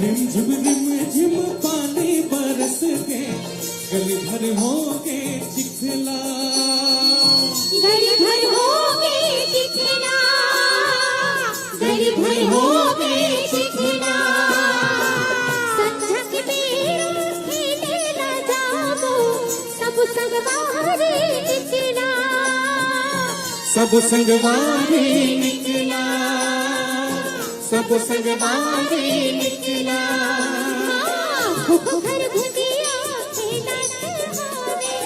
रिम झिम पानी बरस के, गली भर हो के चिखला, गली भर होगे चिखला, गली भर होगे चिखला, संझा के बेर खेले ला जाबो, सब संगवारी निकला, सब संगवारी निकला, सब संगवारी निकला। खुख घर भुजिया खेलत हावे,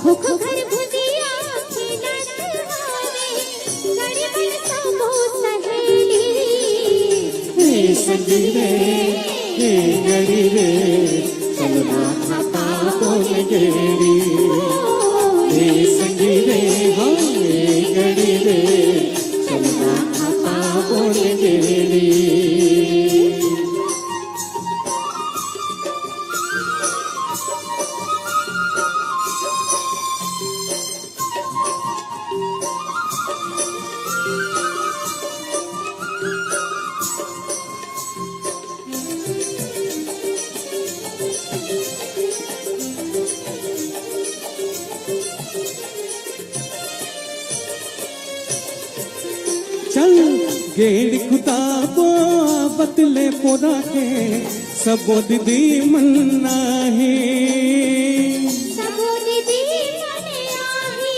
खुख घर भुजिया खेलत हावे, गड़ी बन सबो सहेली, संगी रे ए गड़ी रे चलना खाता बोल गेड़ी ए संगी रे हाँ ए गड़ी रे चलना खाता बोल गेड़ी चल गेड़ खुदा बो बतले पोरा के सबो दीदी मन्ना है सबो दीदी मने आही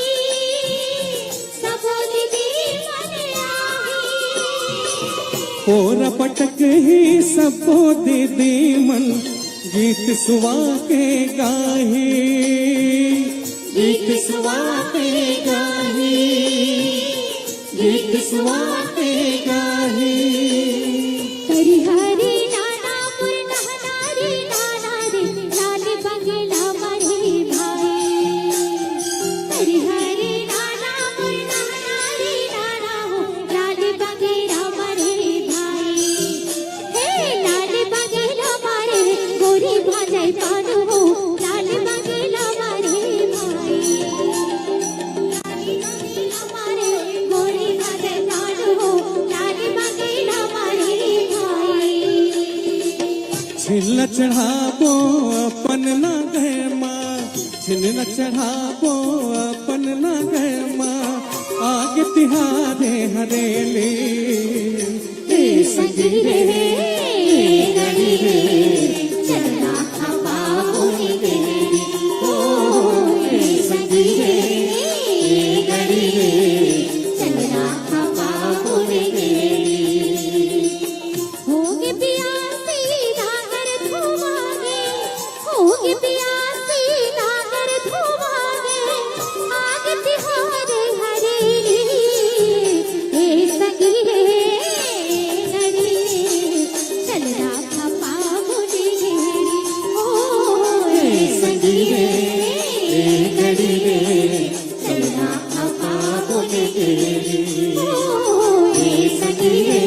सबो दीदी मने आही पोरा पटक ही सबो दीदी मन गीत सुवा के गाहे गीत सुवाते गाही गीत सुवाते गाही हरि हरि नाना पुर नहनारी नाना रे लाल बंगला मरे भाई हरि हरि नाना पुर नहनारी नाना हो लाल बंगला मरे भाई हे लाल बंगला मारे गोरी भाजाई पानु हो लाल बंगला मारे भाई गोरी भाजाई पानु हो लाल बंगला मारे भाई छिल चढ़ाबो अपन ना गए माँ छिल चढ़ाबो अपन ना गए माँ आगे तिहारे हरेली ए संगी रे ए गड़ी रे चलना खपा होने गेड़ी ओ ए संगी रे ए गड़ी रे चलना खपा होने गेड़ी होगे प्यासी नागर धोवागे होगे प्यासी नागर धोवागे आगे तिहारे हरेली ए संगी रे गड़ी रे चलना खपा होने गेड़ी ओ ए संगी रे ए गड़ी रे चलना खपा होने गेड़ी ओ ए संगी रे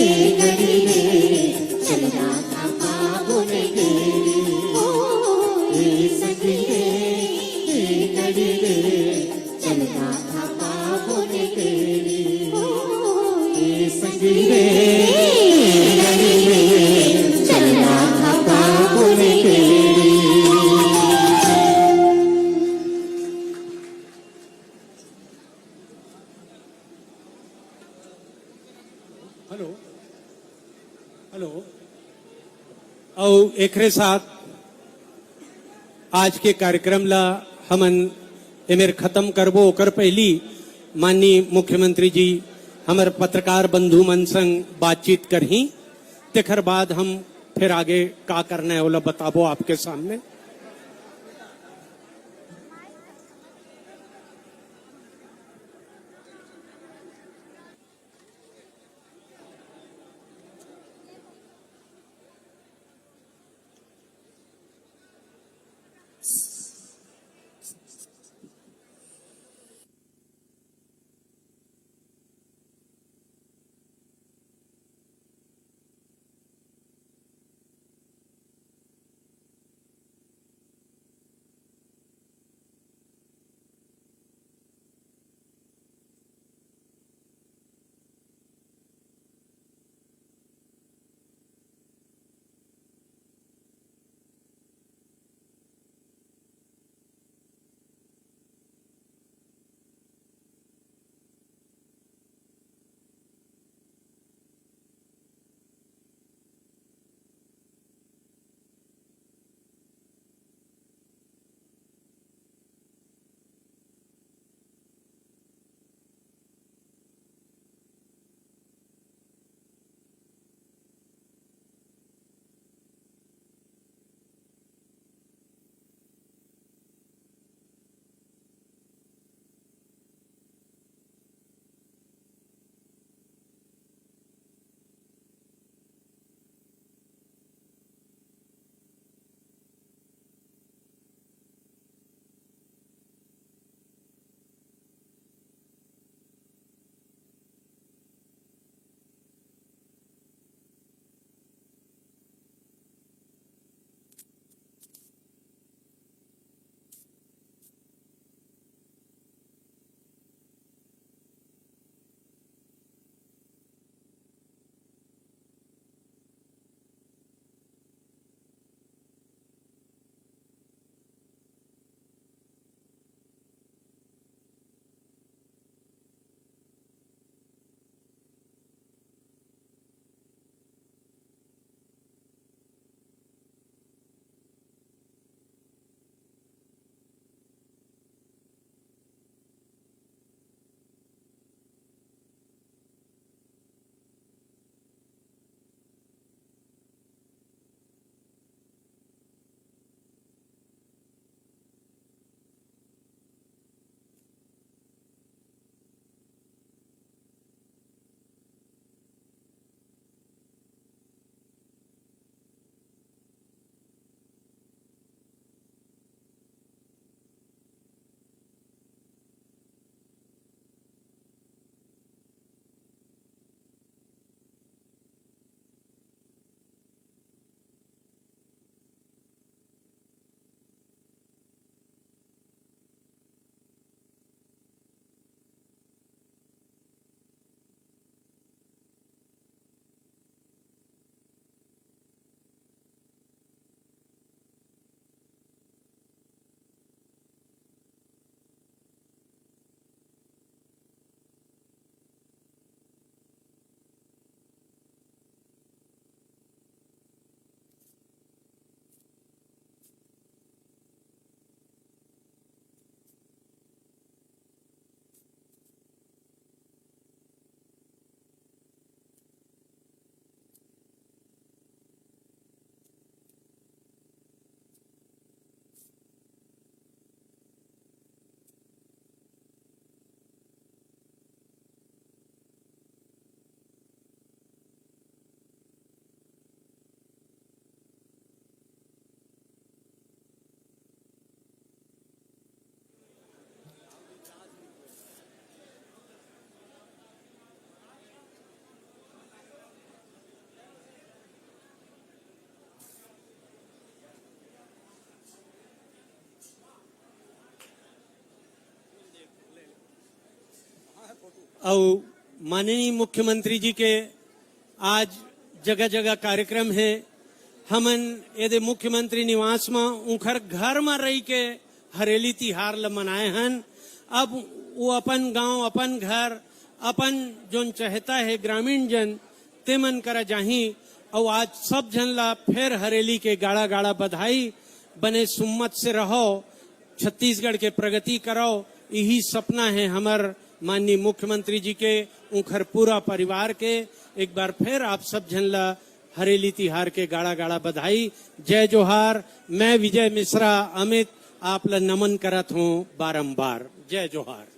ए गड़ी रे चलना खपा होने गेड़ी ओ ए संगी रे ए गड़ी रे चलना खपा होने गेड़ी ओ ए संगी रे ए गड़ी रे चलना खपा होने गेड़ी हेलो हेलो और एकरे साथ आज के कार्यक्रम ला हमन एमेर खत्म करबो ओकर पहली माननीय मुख्यमंत्री जी हमर पत्रकार बंधु मन संग बातचीत करही तेखर बाद हम फिर आगे का करना है ओला बताबो आपके सामने। और माननीय मुख्यमंत्री जी के आज जगह जगह कार्यक्रम है। हमन यदि मुख्यमंत्री निवास में उखर घर में रही के हरेली तिहार ल मनाए हन। अब वो अपन गांव, अपन घर, अपन जोन चाहता है ग्रामीण जन ते मन करा जाही। और आज सब जन ला फिर हरेली के गाड़ा गाड़ा बधाई। बने सुम्मत से रहो, छत्तीसगढ़ के प्रगति करो, यही सपना है हमार माननीय मुख्यमंत्री जी के, उखर पूरा परिवार के। एक बार फिर आप सब जन ला हरेली तिहार के गाड़ा गाड़ा बधाई। जय जोहार। मैं विजय मिश्रा अमित आप ला नमन करत हूँ बारंबार। जय जोहार।